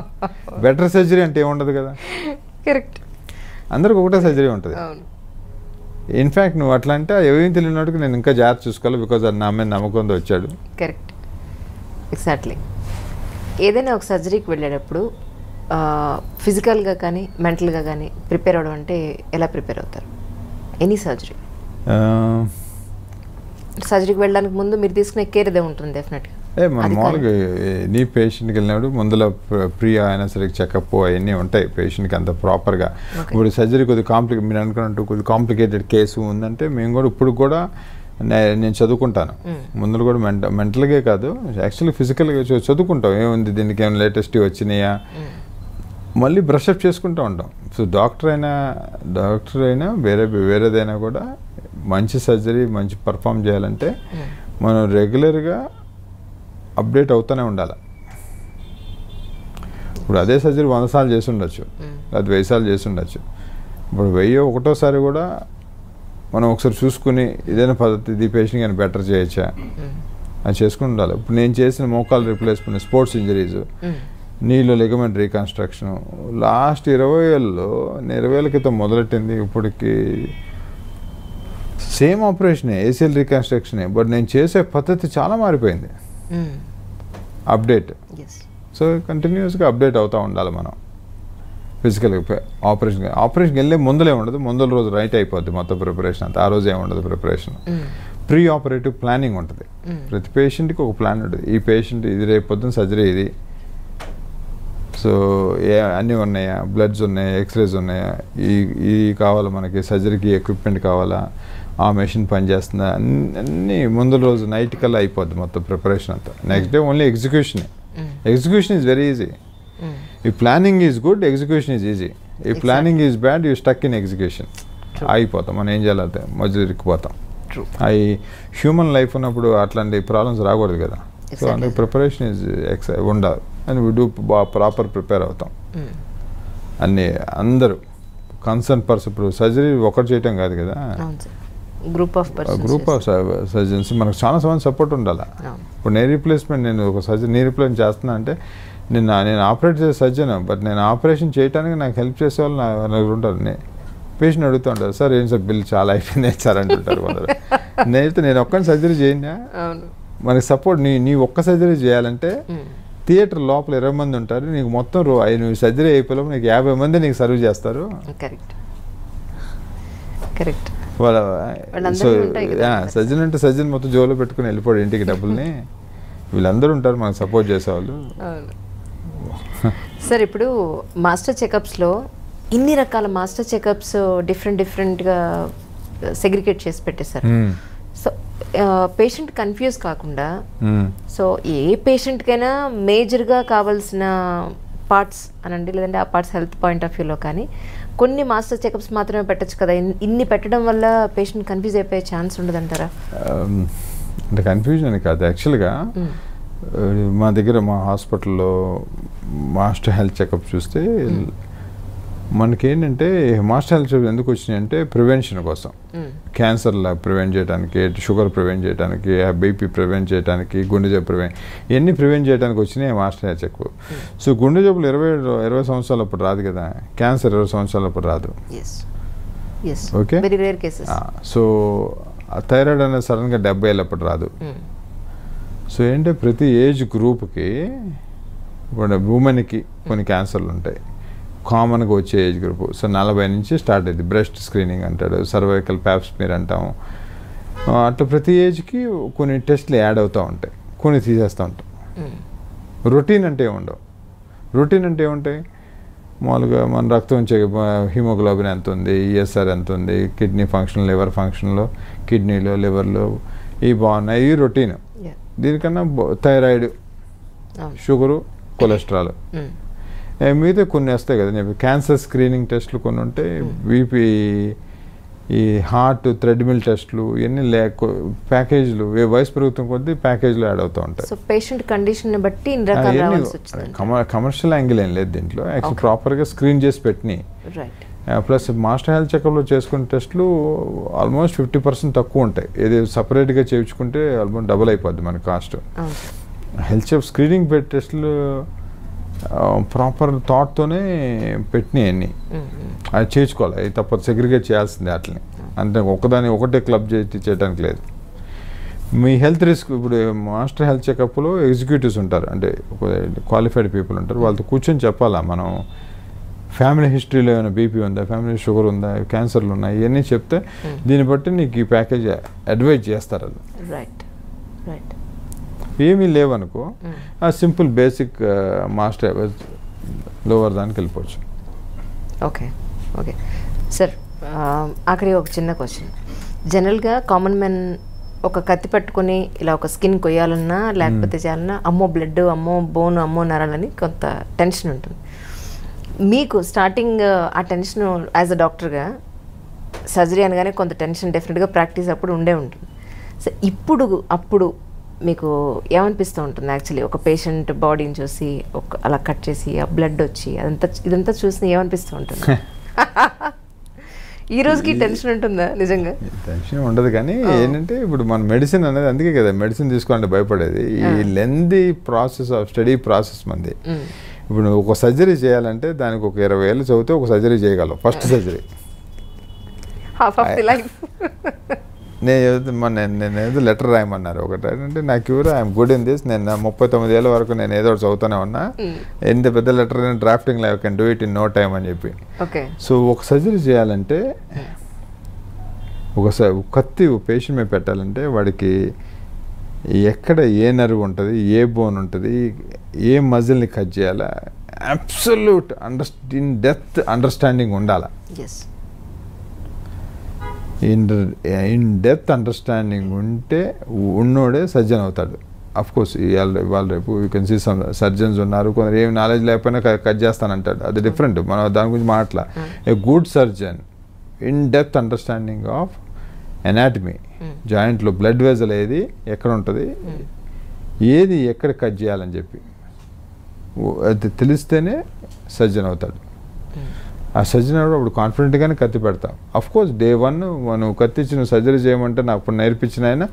బెటర్ సర్జరీ అంటే ఏముండదు కదా. కరెక్ట్. అందరికి ఒకటే సర్జరీ ఉంటుంది. ఇన్ఫ్యాక్ట్ నువ్వు అట్లా అంటే ఏమేమి తెలియనట్టుకు నేను ఇంకా జాగ్రత్త చూసుకోవాలి. బికాజ్ అది నా మీద నమ్మకంతో వచ్చాడు. Correct, exactly. ఏదైనా ఒక సర్జరీకి వెళ్ళేటప్పుడు ఫిజికల్గా కానీ మెంటల్గా కానీ ప్రిపేర్ అవ్వడం అంటే ఎలా ప్రిపేర్ అవుతారు? ఎనీ సర్జరీకి వెళ్ళడానికి ముందు మీరు తీసుకునే కేర్ ఇదే ఉంటుంది డెఫినెట్గా. మన మామూలుగా నీ పేషెంట్కి వెళ్ళినప్పుడు ముందులో అయినా సరే చెకప్ అవన్నీ ఉంటాయి పేషెంట్కి అంత ప్రాపర్గా. ఇప్పుడు సర్జరీ కొద్దిగా మీరు అనుకున్నట్టు కొద్దిగా కాంప్లికేటెడ్ కేసు ఉందంటే మేము కూడా ఇప్పుడు కూడా నేను చదువుకుంటాను. ముందు కూడా మెంటల్గా కాదు, యాక్చువల్లీ ఫిజికల్గా చదువుకుంటాం. ఏముంది దీనికి ఏమైనా లేటెస్ట్ వచ్చినాయా, మళ్ళీ బ్రషప్ చేసుకుంటూ ఉంటాం. సో డాక్టర్ అయినా వేరేదైనా కూడా మంచి సర్జరీ మంచి పర్ఫామ్ చేయాలంటే మనం రెగ్యులర్గా అప్డేట్ అవుతూనే ఉండాలి. ఇప్పుడు అదే సర్జరీ 100 సార్లు చేసి ఉండొచ్చు, అది 1000 సార్లు చేసి ఉండొచ్చు. ఇప్పుడు 1001 కూడా మనం ఒకసారి చూసుకుని ఇదేనా పద్ధతి ఈ పేషెంట్ కానీ బెటర్ చేయొచ్చా అది చేసుకుని ఉండాలి. ఇప్పుడు నేను చేసిన మోకాలు రీప్లేస్మెంట్, స్పోర్ట్స్ ఇంజరీస్, నీలో లిగమెంట్ రీకన్స్ట్రక్షన్ లాస్ట్ 20 ఏళ్ళలో, 20 ఏళ్ళ క్రితం మొదలెట్టింది ఇప్పటికి సేమ్ ఆపరేషనే, ఏసీఎల్ రీకన్స్ట్రక్షనే, బట్ నేను చేసే పద్ధతి చాలా మారిపోయింది. అప్డేట్. సో కంటిన్యూస్గా అప్డేట్ అవుతూ ఉండాలి మనం. ఫిజికల్గా ఆపరేషన్కి వెళ్ళే ముందలే ఉండదు, ముందల రోజు రైట్ అయిపోద్ది మొత్తం ప్రిపరేషన్ అంతా. ఆ రోజు ఏముండదు ప్రిపరేషన్. ప్రీ ఆపరేటివ్ ప్లానింగ్ ఉంటుంది. ప్రతి పేషెంట్కి ఒక ప్లాన్ ఉంటుంది. ఈ పేషెంట్ ఇది రేపు పొద్దున్న సర్జరీ ఇది, సో అన్నీ ఉన్నాయా, బ్లడ్స్ ఉన్నాయా, ఎక్స్రేస్ ఉన్నాయా, ఈ కావాలా మనకి, సర్జరీకి ఎక్విప్మెంట్ కావాలా, ఆ మెషిన్ పనిచేస్తుందా, అన్నీ ముందల రోజు నైట్ కల్లా అయిపోద్ది మొత్తం ప్రిపరేషన్ అంతా. Next day only execution. Execution is very easy. ఈ planning is good, execution is easy. ఈ planning is bad, you stuck in execution. అయిపోతాం, మనం ఏం చేయాలంటే మధ్యలో ఇరుక్కుపోతాం. అవి హ్యూమన్ లైఫ్ ఉన్నప్పుడు అట్లాంటి ప్రాబ్లమ్స్ రాకూడదు కదా. సో అందుకు ప్రిపరేషన్ ఈజ్ ఉండాలి. And we do proper prepare అవుతాం. అన్నీ అందరూ కన్సర్న్ పర్సన్. ఇప్పుడు సర్జరీ ఒకటి చేయటం కాదు కదా, గ్రూప్ ఆఫ్ సర్జన్స్ మనకు చాలా మంది సపోర్ట్ ఉండాలి. ఇప్పుడు నీ రీప్లేస్మెంట్, నేను ఒక సర్జరీ నీ రీప్లేస్మెంట్ చేస్తున్నా అంటే నేను ఆపరేట్ చేసే సర్జన్, బట్ నేను ఆపరేషన్ చేయడానికి నాకు హెల్ప్ చేసే వాళ్ళు నలుగురు ఉంటారు. పేషెంట్ అడుగుతూ ఉంటారు, సార్ ఏం సార్ బిల్ చాలా అయిపోయింది సార్ అంటుంటారు కొందరు. నేను ఒక్కని సర్జరీ చేయనా, మనకి సపోర్ట్ నీ ఒక్క సర్జరీ చేయాలంటే థియేటర్ లోపల 20 మంది ఉంటారు, నీకు మొత్తం నువ్వు సర్జరీ అయిపోయి నీకు 50 మంది నీకు సర్వ్ చేస్తారు. సో సర్జన్ అంటే సర్జన్ మొత్తం జోలో పెట్టుకుని వెళ్ళిపోడు ఇంటికి డబ్బుల్ని. వీళ్ళందరూ ఉంటారు మనకు సపోర్ట్ చేసేవాళ్ళు. సార్ ఇప్పుడు మాస్టర్ చెకప్స్లో ఇన్ని రకాల మాస్టర్ చెకప్స్ డిఫరెంట్గా సెగ్రిగేట్ చేసి పెట్టేశారు. సో పేషెంట్ కన్ఫ్యూజ్ కాకుండా, సో ఏ పేషెంట్కైనా మేజర్గా కావాల్సిన పార్ట్స్ అనండి, లేదంటే ఆ పార్ట్స్ హెల్త్ పాయింట్ ఆఫ్ వ్యూలో కానీ కొన్ని మాస్టర్ చెకప్స్ మాత్రమే పెట్టచ్చు కదా. ఇన్ని పెట్టడం వల్ల పేషెంట్ కన్ఫ్యూజ్ అయిపోయే ఛాన్స్ ఉండదంటారా? అంటే కన్ఫ్యూజన్ అని కాదు, యాక్చువల్గా మా దగ్గర మా హాస్పిటల్లో మాస్టర్ హెల్త్ చెకప్ చూస్తే మనకేంటంటే మాస్టర్ హెల్త్ చెకప్ ఎందుకు వచ్చినాయంటే ప్రివెన్షన్ కోసం, క్యాన్సర్లా ప్రివెంట్ చేయడానికి, షుగర్ ప్రివెంట్ చేయడానికి, బీపీ ప్రివెంట్ చేయడానికి, గుండె జబ్బు ఇవన్నీ ప్రివెంట్ చేయడానికి వచ్చినాయి మాస్టర్ హెల్త్ చెకప్. సో గుండె జబ్బులు 20 సంవత్సరాలు అప్పుడు రాదు కదా, క్యాన్సర్ 20 సంవత్సరాలు అప్పుడు రాదు. ఓకే, సో థైరాయిడ్ అనేది సడన్గా 70 ఏళ్ళ అప్పుడు రాదు. సో ఏంటంటే ప్రతి ఏజ్ గ్రూప్కి, ఇప్పుడు ఉమెన్కి కొన్ని క్యాన్సర్లు ఉంటాయి కామన్గా వచ్చే ఏజ్ గ్రూప్. సో 40 నుంచి స్టార్ట్ అయింది. బ్రెస్ట్ స్క్రీనింగ్ అంటాడు, సర్వైకల్ ప్యాప్స్మియర్ అంటాము. అట్లా ప్రతి ఏజ్కి కొన్ని టెస్ట్లు యాడ్ అవుతూ ఉంటాయి, కొన్ని తీసేస్తూ ఉంటాం. రొటీన్ అంటే ఏముండవు. రొటీన్ అంటే ఏముంటాయి, మామూలుగా మన రక్తం హిమోగ్లోబిన్ ఎంత ఉంది, ఈఎస్ఆర్ ఎంత ఉంది, కిడ్నీ ఫంక్షన్, లివర్ ఫంక్షన్లో, కిడ్నీలో, లివర్లో ఇవి బాగున్నాయి, ఈ రొటీన్. దీనికన్నా థైరాయిడ్, షుగరు, కొలెస్ట్రాల్, మిగతా కొన్ని వస్తాయి కదా. క్యాన్సర్ స్క్రీనింగ్ టెస్ట్లు కొన్ని ఉంటాయి, బీపీ, ఈ హార్ట్ థ్రెడ్మిల్ టెస్ట్లు, ఇవన్నీ ప్యాకేజ్లు వయసు పెరుగుతున్న కొద్దీ ప్యాకేజ్లు యాడ్ అవుతూ ఉంటాయి. సో పేషెంట్ కండిషన్ బట్టి కమర్షియల్ యాంగిల్ ఏం లేదు దీంట్లో, యాక్చువల్ ప్రాపర్గా స్క్రీన్ చేసి పెట్టినాయి. ప్లస్ మాస్టర్ హెల్త్ చెకప్లో చేసుకునే టెస్ట్లు ఆల్మోస్ట్ 50% తక్కువ ఉంటాయి. ఏది సపరేట్గా చేయించుకుంటే ఆల్మోస్ట్ డబుల్ అయిపోద్ది మన కాస్ట్. హెల్త్ చెకప్ స్క్రీనింగ్ టెస్ట్లు ప్రాపర్ థాట్తోనే పెట్టినాయి అన్నీ. అది చేయించుకోవాలి, అది తప్పదు, సెగ్రిగేట్ చేయాల్సిందే వాటిని. అంటే ఒకటే క్లబ్ చేయడానికి లేదు. మీ హెల్త్ రిస్క్, ఇప్పుడు మాస్టర్ హెల్త్ చెకప్లో ఎగ్జిక్యూటివ్స్ ఉంటారు, అంటే క్వాలిఫైడ్ పీపుల్ ఉంటారు, వాళ్ళతో కూర్చొని చెప్పాలా మనం ఫ్యామిలీ హిస్టరీలో ఏమైనా బీపీ ఉందా, ఫ్యామిలీ షుగర్ ఉందా, క్యాన్సర్లు ఉన్నాయి, ఇవన్నీ చెప్తే దీన్ని బట్టి నీకు ఈ ప్యాకేజ్ అడ్వైజ్ చేస్తారు. అది ఏమీ లేవనుకో, ఆ సింపుల్ బేసిక్ మాస్టర్ లోవర్ దానికి వెళ్ళిపోవచ్చు. ఓకే సార్, ఆఖరి ఒక చిన్న క్వశ్చన్. జనరల్గా కామన్ మెన్ ఒక కత్తి పట్టుకొని ఇలా ఒక స్కిన్ కొయ్యాలన్నా లేకపోతే చేయాలన్నా అమ్మో బ్లడ్, అమ్మో బోన్, అమ్మో నరాలని కొంత టెన్షన్ ఉంటుంది. మీకు స్టార్టింగ్ ఆ టెన్షన్ యాజ్ అ డాక్టర్గా సర్జరీ అనగానే కొంత టెన్షన్ డెఫినెట్గా ప్రాక్టీస్ అప్పుడు ఉండే ఉంటుంది. సో అప్పుడు మీకు ఏమనిపిస్తూ ఉంటుంది యాక్చువల్లీ ఒక పేషెంట్ బాడీని చూసి అలా కట్ చేసి ఆ బ్లడ్ వచ్చి ఇదంతా చూసి ఏమనిపిస్తూ ఉంటుంది? ఈ రోజుకి టెన్షన్ ఉంటుందా నిజంగా? టెన్షన్ ఉండదు, కానీ ఏంటంటే ఇప్పుడు మన మెడిసిన్ అనేది అందుకే కదా మెడిసిన్ తీసుకోవాలంటే భయపడేది. ఈ lengthy process of study process మంది. ఇప్పుడు నువ్వు ఒక సర్జరీ చేయాలంటే దానికి ఒక 20 ఏళ్ళు చదివితే ఒక సర్జరీ చేయగలవు, first surgery. Half of the life. నేను ఏదో లెటర్ రాయమన్నారు ఒకటి, అంటే నాకు ఎవరు ఐఎమ్ గుడ్ ఇన్ దిస్, నేను 39 ఏళ్ళ వరకు నేను ఏదో ఒకటి చదువుతూనే ఉన్నా, ఎంత పెద్ద letter drafting I can do it in no time అని చెప్పి. సో ఒక సర్జరీ చేయాలంటే కత్తి పేషెంట్ మీద పెట్టాలంటే వాడికి ఎక్కడ ఏ నర్వ్ ఉంటుంది, ఏ బోన్ ఉంటుంది, ఏ మజిల్ని కట్ చేయాలా, అబ్సల్యూట్ ఇన్ డెప్త్ అండర్స్టాండింగ్ ఉండాలి. ఇన్ డెప్త్ అండర్స్టాండింగ్ ఉంటే ఉన్నోడే సర్జన్ అవుతాడు. అఫ్కోర్స్ ఇవాళ రేపు you can see some surgeons ఉన్నారు, కొందరు ఏమి నాలెడ్జ్ లేకపోయినా కట్ చేస్తానంటాడు, అది డిఫరెంట్, మనం దాని గురించి మాట్లా. A good surgeon in depth understanding of anatomy, జాయింట్లో బ్లడ్ వెజల్ ఏది ఎక్కడ ఉంటుంది, ఏది ఎక్కడ కట్ చేయాలని చెప్పి అది తెలిస్తేనే సర్జన్ అవుతాడు. ఆ సర్జన్ అప్పుడు కాన్ఫిడెంట్గానే కత్తి పెడతాం. అఫ్కోర్స్ డే 1 నువ్వు కత్తి ఇచ్చి నువ్వు సర్జరీ చేయమంటే నాకు ఇప్పుడు నేర్పించిన ఆయన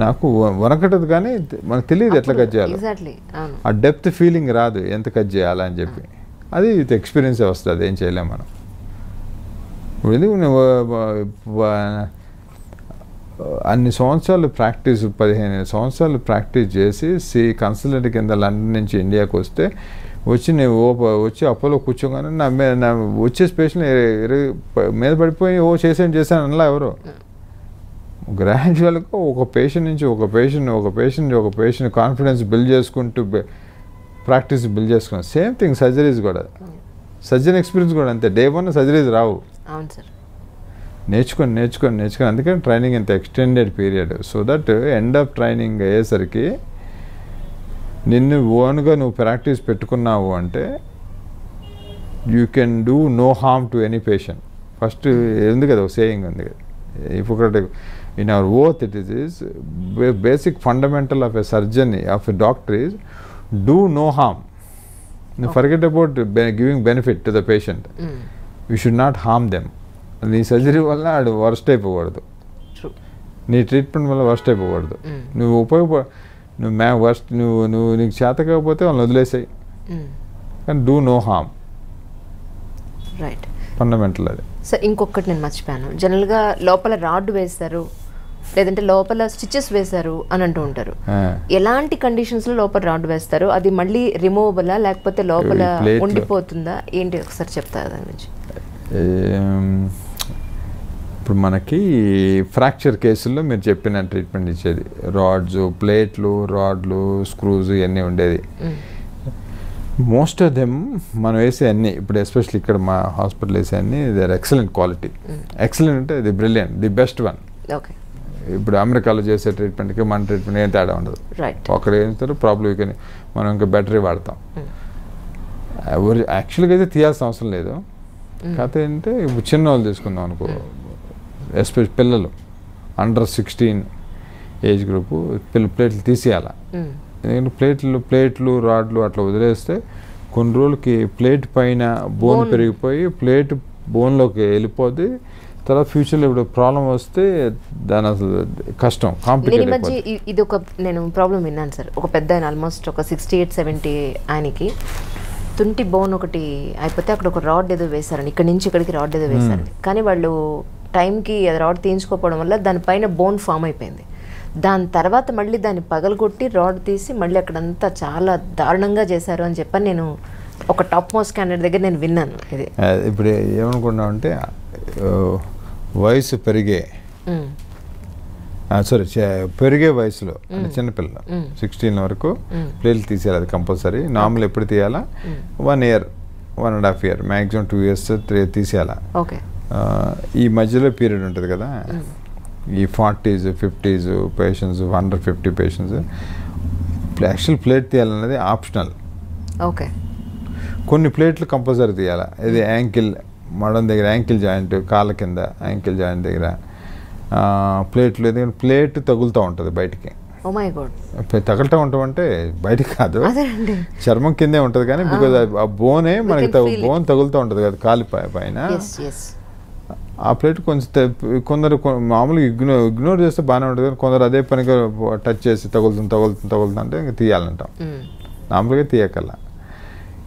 నాకు వనకటది, కానీ మనకు తెలియదు ఎట్లా కట్ చేయాలి, ఆ డెప్త్ ఫీలింగ్ రాదు ఎంత కట్ చేయాలని చెప్పి. అది విత్ ఎక్స్పీరియన్సే వస్తుంది, ఏం చేయలేం మనం. ఎందుకు అన్ని సంవత్సరాలు ప్రాక్టీస్ 15 సంవత్సరాలు ప్రాక్టీస్ చేసి కన్సల్టెంట్ కింద లండన్ నుంచి ఇండియాకి వచ్చి నేను వచ్చి అపోలో కూర్చోగానే నా వచ్చే పేషెంట్ మీద పడిపోయి చేశాను అనలా ఎవరు. గ్రాడ్యువల్గా ఒక పేషెంట్ నుంచి ఒక పేషెంట్ కాన్ఫిడెన్స్ బిల్డ్ చేసుకుంటూ ప్రాక్టీస్ బిల్డ్ చేసుకున్నాను. సేమ్ థింగ్ సర్జరీస్ కూడా, సర్జన్ ఎక్స్పీరియన్స్ కూడా అంతే. డే 1 సర్జరీస్ రావు, నేర్చుకొని అందుకని ట్రైనింగ్ ఇంత extended period. So that end of training అయ్యేసరికి నిన్ను ఓన్గా నువ్వు ప్రాక్టీస్ పెట్టుకున్నావు అంటే you can do no harm to any patient. First ఉంది కదా సేయింగ్ ఉంది కదా, Hippocratic in our oath it is basic fundamental of a surgery of a doctor is do no harm. నువ్వు forget about giving benefit to the patient, you should not harm them. నీ surgery వల్ల ఆడు worst అయిపోకూడదు, నీ treatment వల్ల worst అయిపోకూడదు. నువ్వు నీకు చేత కాకపోతే వాళ్ళని వదిలేసాయి, కానీ do no harm. Right, fundamental అది. సార్ ఇంకొకటి నేను మర్చిపోయాను, జనరల్గా లోపల రాడ్ వేస్తారు లేదంటే లోపల స్టిచెస్ వేశారు అని అంటూ ఉంటారు. ఎలాంటి కండిషన్స్లో లోపల రాడ్ వేస్తారు, అది మళ్ళీ రిమూవబులా లేకపోతే లోపల ఉండిపోతుందా ఏంటి ఒకసారి చెప్తారా దాని గురించి? ఇప్పుడు మనకి ఫ్రాక్చర్ కేసుల్లో మీరు చెప్పిన ట్రీట్మెంట్ ఇచ్చేది రాడ్లు స్క్రూస్ ఇవన్నీ ఉండేది. మోస్ట్ ఆఫ్ దెమ్ మనం వేసే అన్నీ ఇప్పుడు ఎస్పెషల్లీ ఇక్కడ మా హాస్పిటల్ వేసే అన్నీ they are excellent quality. Excellent అంటే the brilliant, the best one. ఇప్పుడు అమెరికాలో చేసే ట్రీట్మెంట్కి మన ట్రీట్మెంట్ ఏం తేడా ఉండదు. అక్కడ ఏం చేస్తారు ప్రాబ్లం, మనం ఇంకా బ్యాటరీ వాడతాం. యాక్చువల్గా అయితే తీయాల్సిన అవసరం లేదు. కాకపోతే ఏంటంటే ఇప్పుడు చిన్న వాళ్ళు తీసుకుందాం అనుకో, ఎస్పెషల్ పిల్లలు అండర్ 16 ఏజ్ గ్రూపు ప్లేట్లు తీసేయాల. ఎందుకంటే ప్లేట్లు రాడ్లు అట్లా వదిలేస్తే కొన్ని రోజులకి ప్లేట్ పైన బోన్ పెరిగిపోయి ప్లేట్ బోన్లోకి వెళ్ళిపోద్ది. తర్వాత ఫ్యూచర్లో ఇప్పుడు ప్రాబ్లం వస్తే దాని అసలు కష్టం, కాంప్లికేటెడ్ అయిపోతుంది. ఇది ఒక నేను ప్రాబ్లం విన్నాను సార్, ఒక పెద్ద ఆయన ఆల్మోస్ట్ ఒక 68-70 ఆయనకి తుంటి బోన్ ఒకటి అయిపోతే అక్కడ ఒక రాడ్ ఏదో వేశారండి, ఇక్కడ నుంచి ఇక్కడికి రాడ్ ఏదో వేశారండి. కానీ వాళ్ళు టైంకి రాడ్ తీయించుకోకపోవడం వల్ల దానిపైన బోన్ ఫామ్ అయిపోయింది. దాని తర్వాత మళ్ళీ దాన్ని పగలగొట్టి రాడ్ తీసి మళ్ళీ అక్కడంతా చాలా దారుణంగా చేశారు అని చెప్పని నేను ఒక టాప్ మోస్ట్ క్యాండిడేట్ దగ్గర నేను విన్నాను. ఇది ఇప్పుడు ఏమనుకున్నాం అంటే వయసు పెరిగే వయసులో అంటే చిన్నపిల్లలు 16 వరకు ప్లేట్లు తీసేయాలి, అది కంపల్సరీ. నార్మల్ ఎప్పుడు తీయాలా 1 year 1.5 year మ్యాక్సిమం 2 years తీసేయాలా. ఈ మధ్యలో పీరియడ్ ఉంటుంది కదా, ఈ 40s 50s patients 150 patients actual plate తీయాలన్నది ఆప్షనల్. కొన్ని ప్లేట్లు కంపల్సరీ తీయాలా. ఇది యాంకిల్ మడం దగ్గర యాంకిల్ జాయింట్, కాళ్ళ కింద యాంకిల్ జాయింట్ దగ్గర ప్లేట్లు, ఎందుకంటే ప్లేట్ తగులుతూ ఉంటుంది బయటికి. తగలటా ఉంటాం అంటే బయటికి కాదు, చర్మం కిందే ఉంటుంది. కానీ బికాజ్ ఆ బోనే మనకి బోన్ తగులుతూ ఉంటుంది కదా కాలి పైన. ఆ ప్లేట్ కొంచెం కొందరు మామూలుగా ఇగ్నోర్ చేస్తే బాగానే ఉంటుంది, కానీ కొందరు అదే పనిగా టచ్ చేసి తగులుతుంది అంటే ఇంకా తీయాలంటాం. మామూలుగా తీయకల్లా.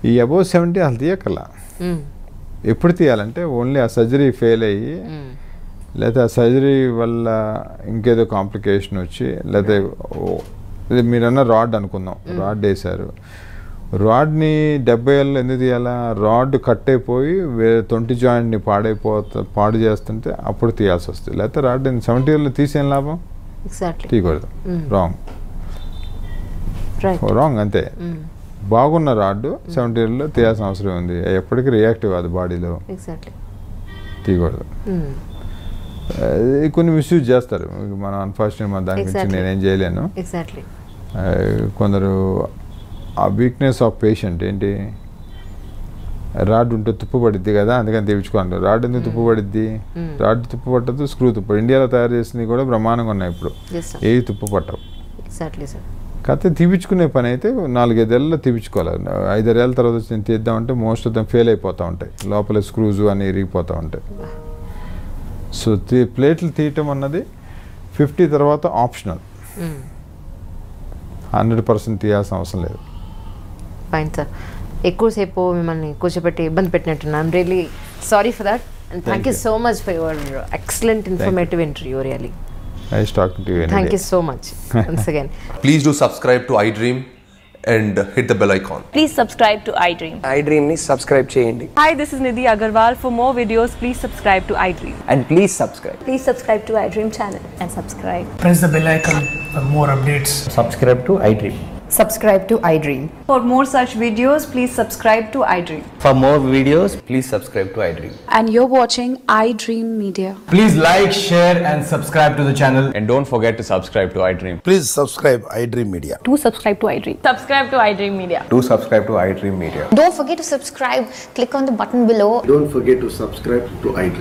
ఈ అబోవ్ 70 అసలు తీయకల్లా. ఎప్పుడు తీయాలంటే ఓన్లీ ఆ సర్జరీ ఫెయిల్ అయ్యి, లేదా ఆ సర్జరీ వల్ల ఇంకేదో కాంప్లికేషన్ వచ్చి, లేదా మీరన్నా రాడ్ అనుకుందాం, రాడ్ వేశారు, రాడ్ని 70 ఏళ్ళు ఎందుకు తీయాలా, రాడ్ కట్ అయిపోయి వేరే 20 జాయింట్ని పాడు చేస్తుంటే అప్పుడు తీయాల్సి వస్తుంది. లేకపోతే రాడ్ 70 ఏళ్ళు తీసేం లాభం, తీయకూడదు. రాంగ్ అంతే. బాగున్న రాడ్ 70 ఏళ్ళలో తీయాల్సిన అవసరం ఉంది, ఎప్పటికీ రియాక్టివ్ అది బాడీలో, తీయకూడదు. కొన్ని మిస్యూజ్ చేస్తారు మనం, అన్ఫార్చునేట్ మన దాని గురించి నేనేం చేయలేను. కొందరు ఆ వీక్నెస్ ఆఫ్ పేషెంట్ ఏంటి, రాడ్ ఉంటే తుప్పు పడిద్ది కదా అందుకని తీపించుకోండి. రాడ్ ఎందుకు తుప్పు పడిద్ది, రాడ్ తుప్పు పట్టదు, స్క్రూ తుప్పు. ఇండియాలో తయారు చేసినవి కూడా బ్రహ్మాండంగా ఉన్నాయి ఇప్పుడు, ఏవి తుప్పు పట్టవు. కాకపోతే తీపించుకునే పని అయితే 4-5 ఏళ్ళలో తీపించుకోవాలి. 5-6 ఏళ్ళ తర్వాత వచ్చి నేను తీద్దామంటే మోస్ట్ ఆఫ్ దమ్ ఫెయిల్ అయిపోతూ ఉంటాయి, లోపల స్క్రూస్ అని ఇరిగిపోతూ ఉంటాయి. సో ప్లేట్లు తీయటం అన్నది 50 తర్వాత ఆప్షనల్, 100% తీయాల్సిన అవసరం లేదు. ఫైన్ సార్, ఎక్కువసేపు మిమ్మల్ని కూర్చోబెట్టి ఇబ్బంది పెట్టినట్టున్నా. I'm really sorry for that and thank you so much for your excellent informative interview. Really nice talking to you. Thank you so much once again. Please do subscribe to iDream and hit the bell icon. Please subscribe to iDream. iDream ni subscribe cheyandi. Hi, this is Nidhi Agarwal. For more videos, please subscribe to iDream. And please subscribe. Please subscribe to iDream channel and subscribe. Press the bell icon for more updates. Subscribe to iDream. Subscribe to iDream. For more such videos, please subscribe to iDream. For more videos, please subscribe to iDream. And you're watching iDream Media. Please like, share and subscribe to the channel. And don't forget to subscribe to iDream. Please subscribe iDream Media. Do subscribe to iDream. Subscribe to iDream Media. Do subscribe to iDream Media. Don't forget to subscribe. Click on the button below. Don't forget to subscribe to iDream.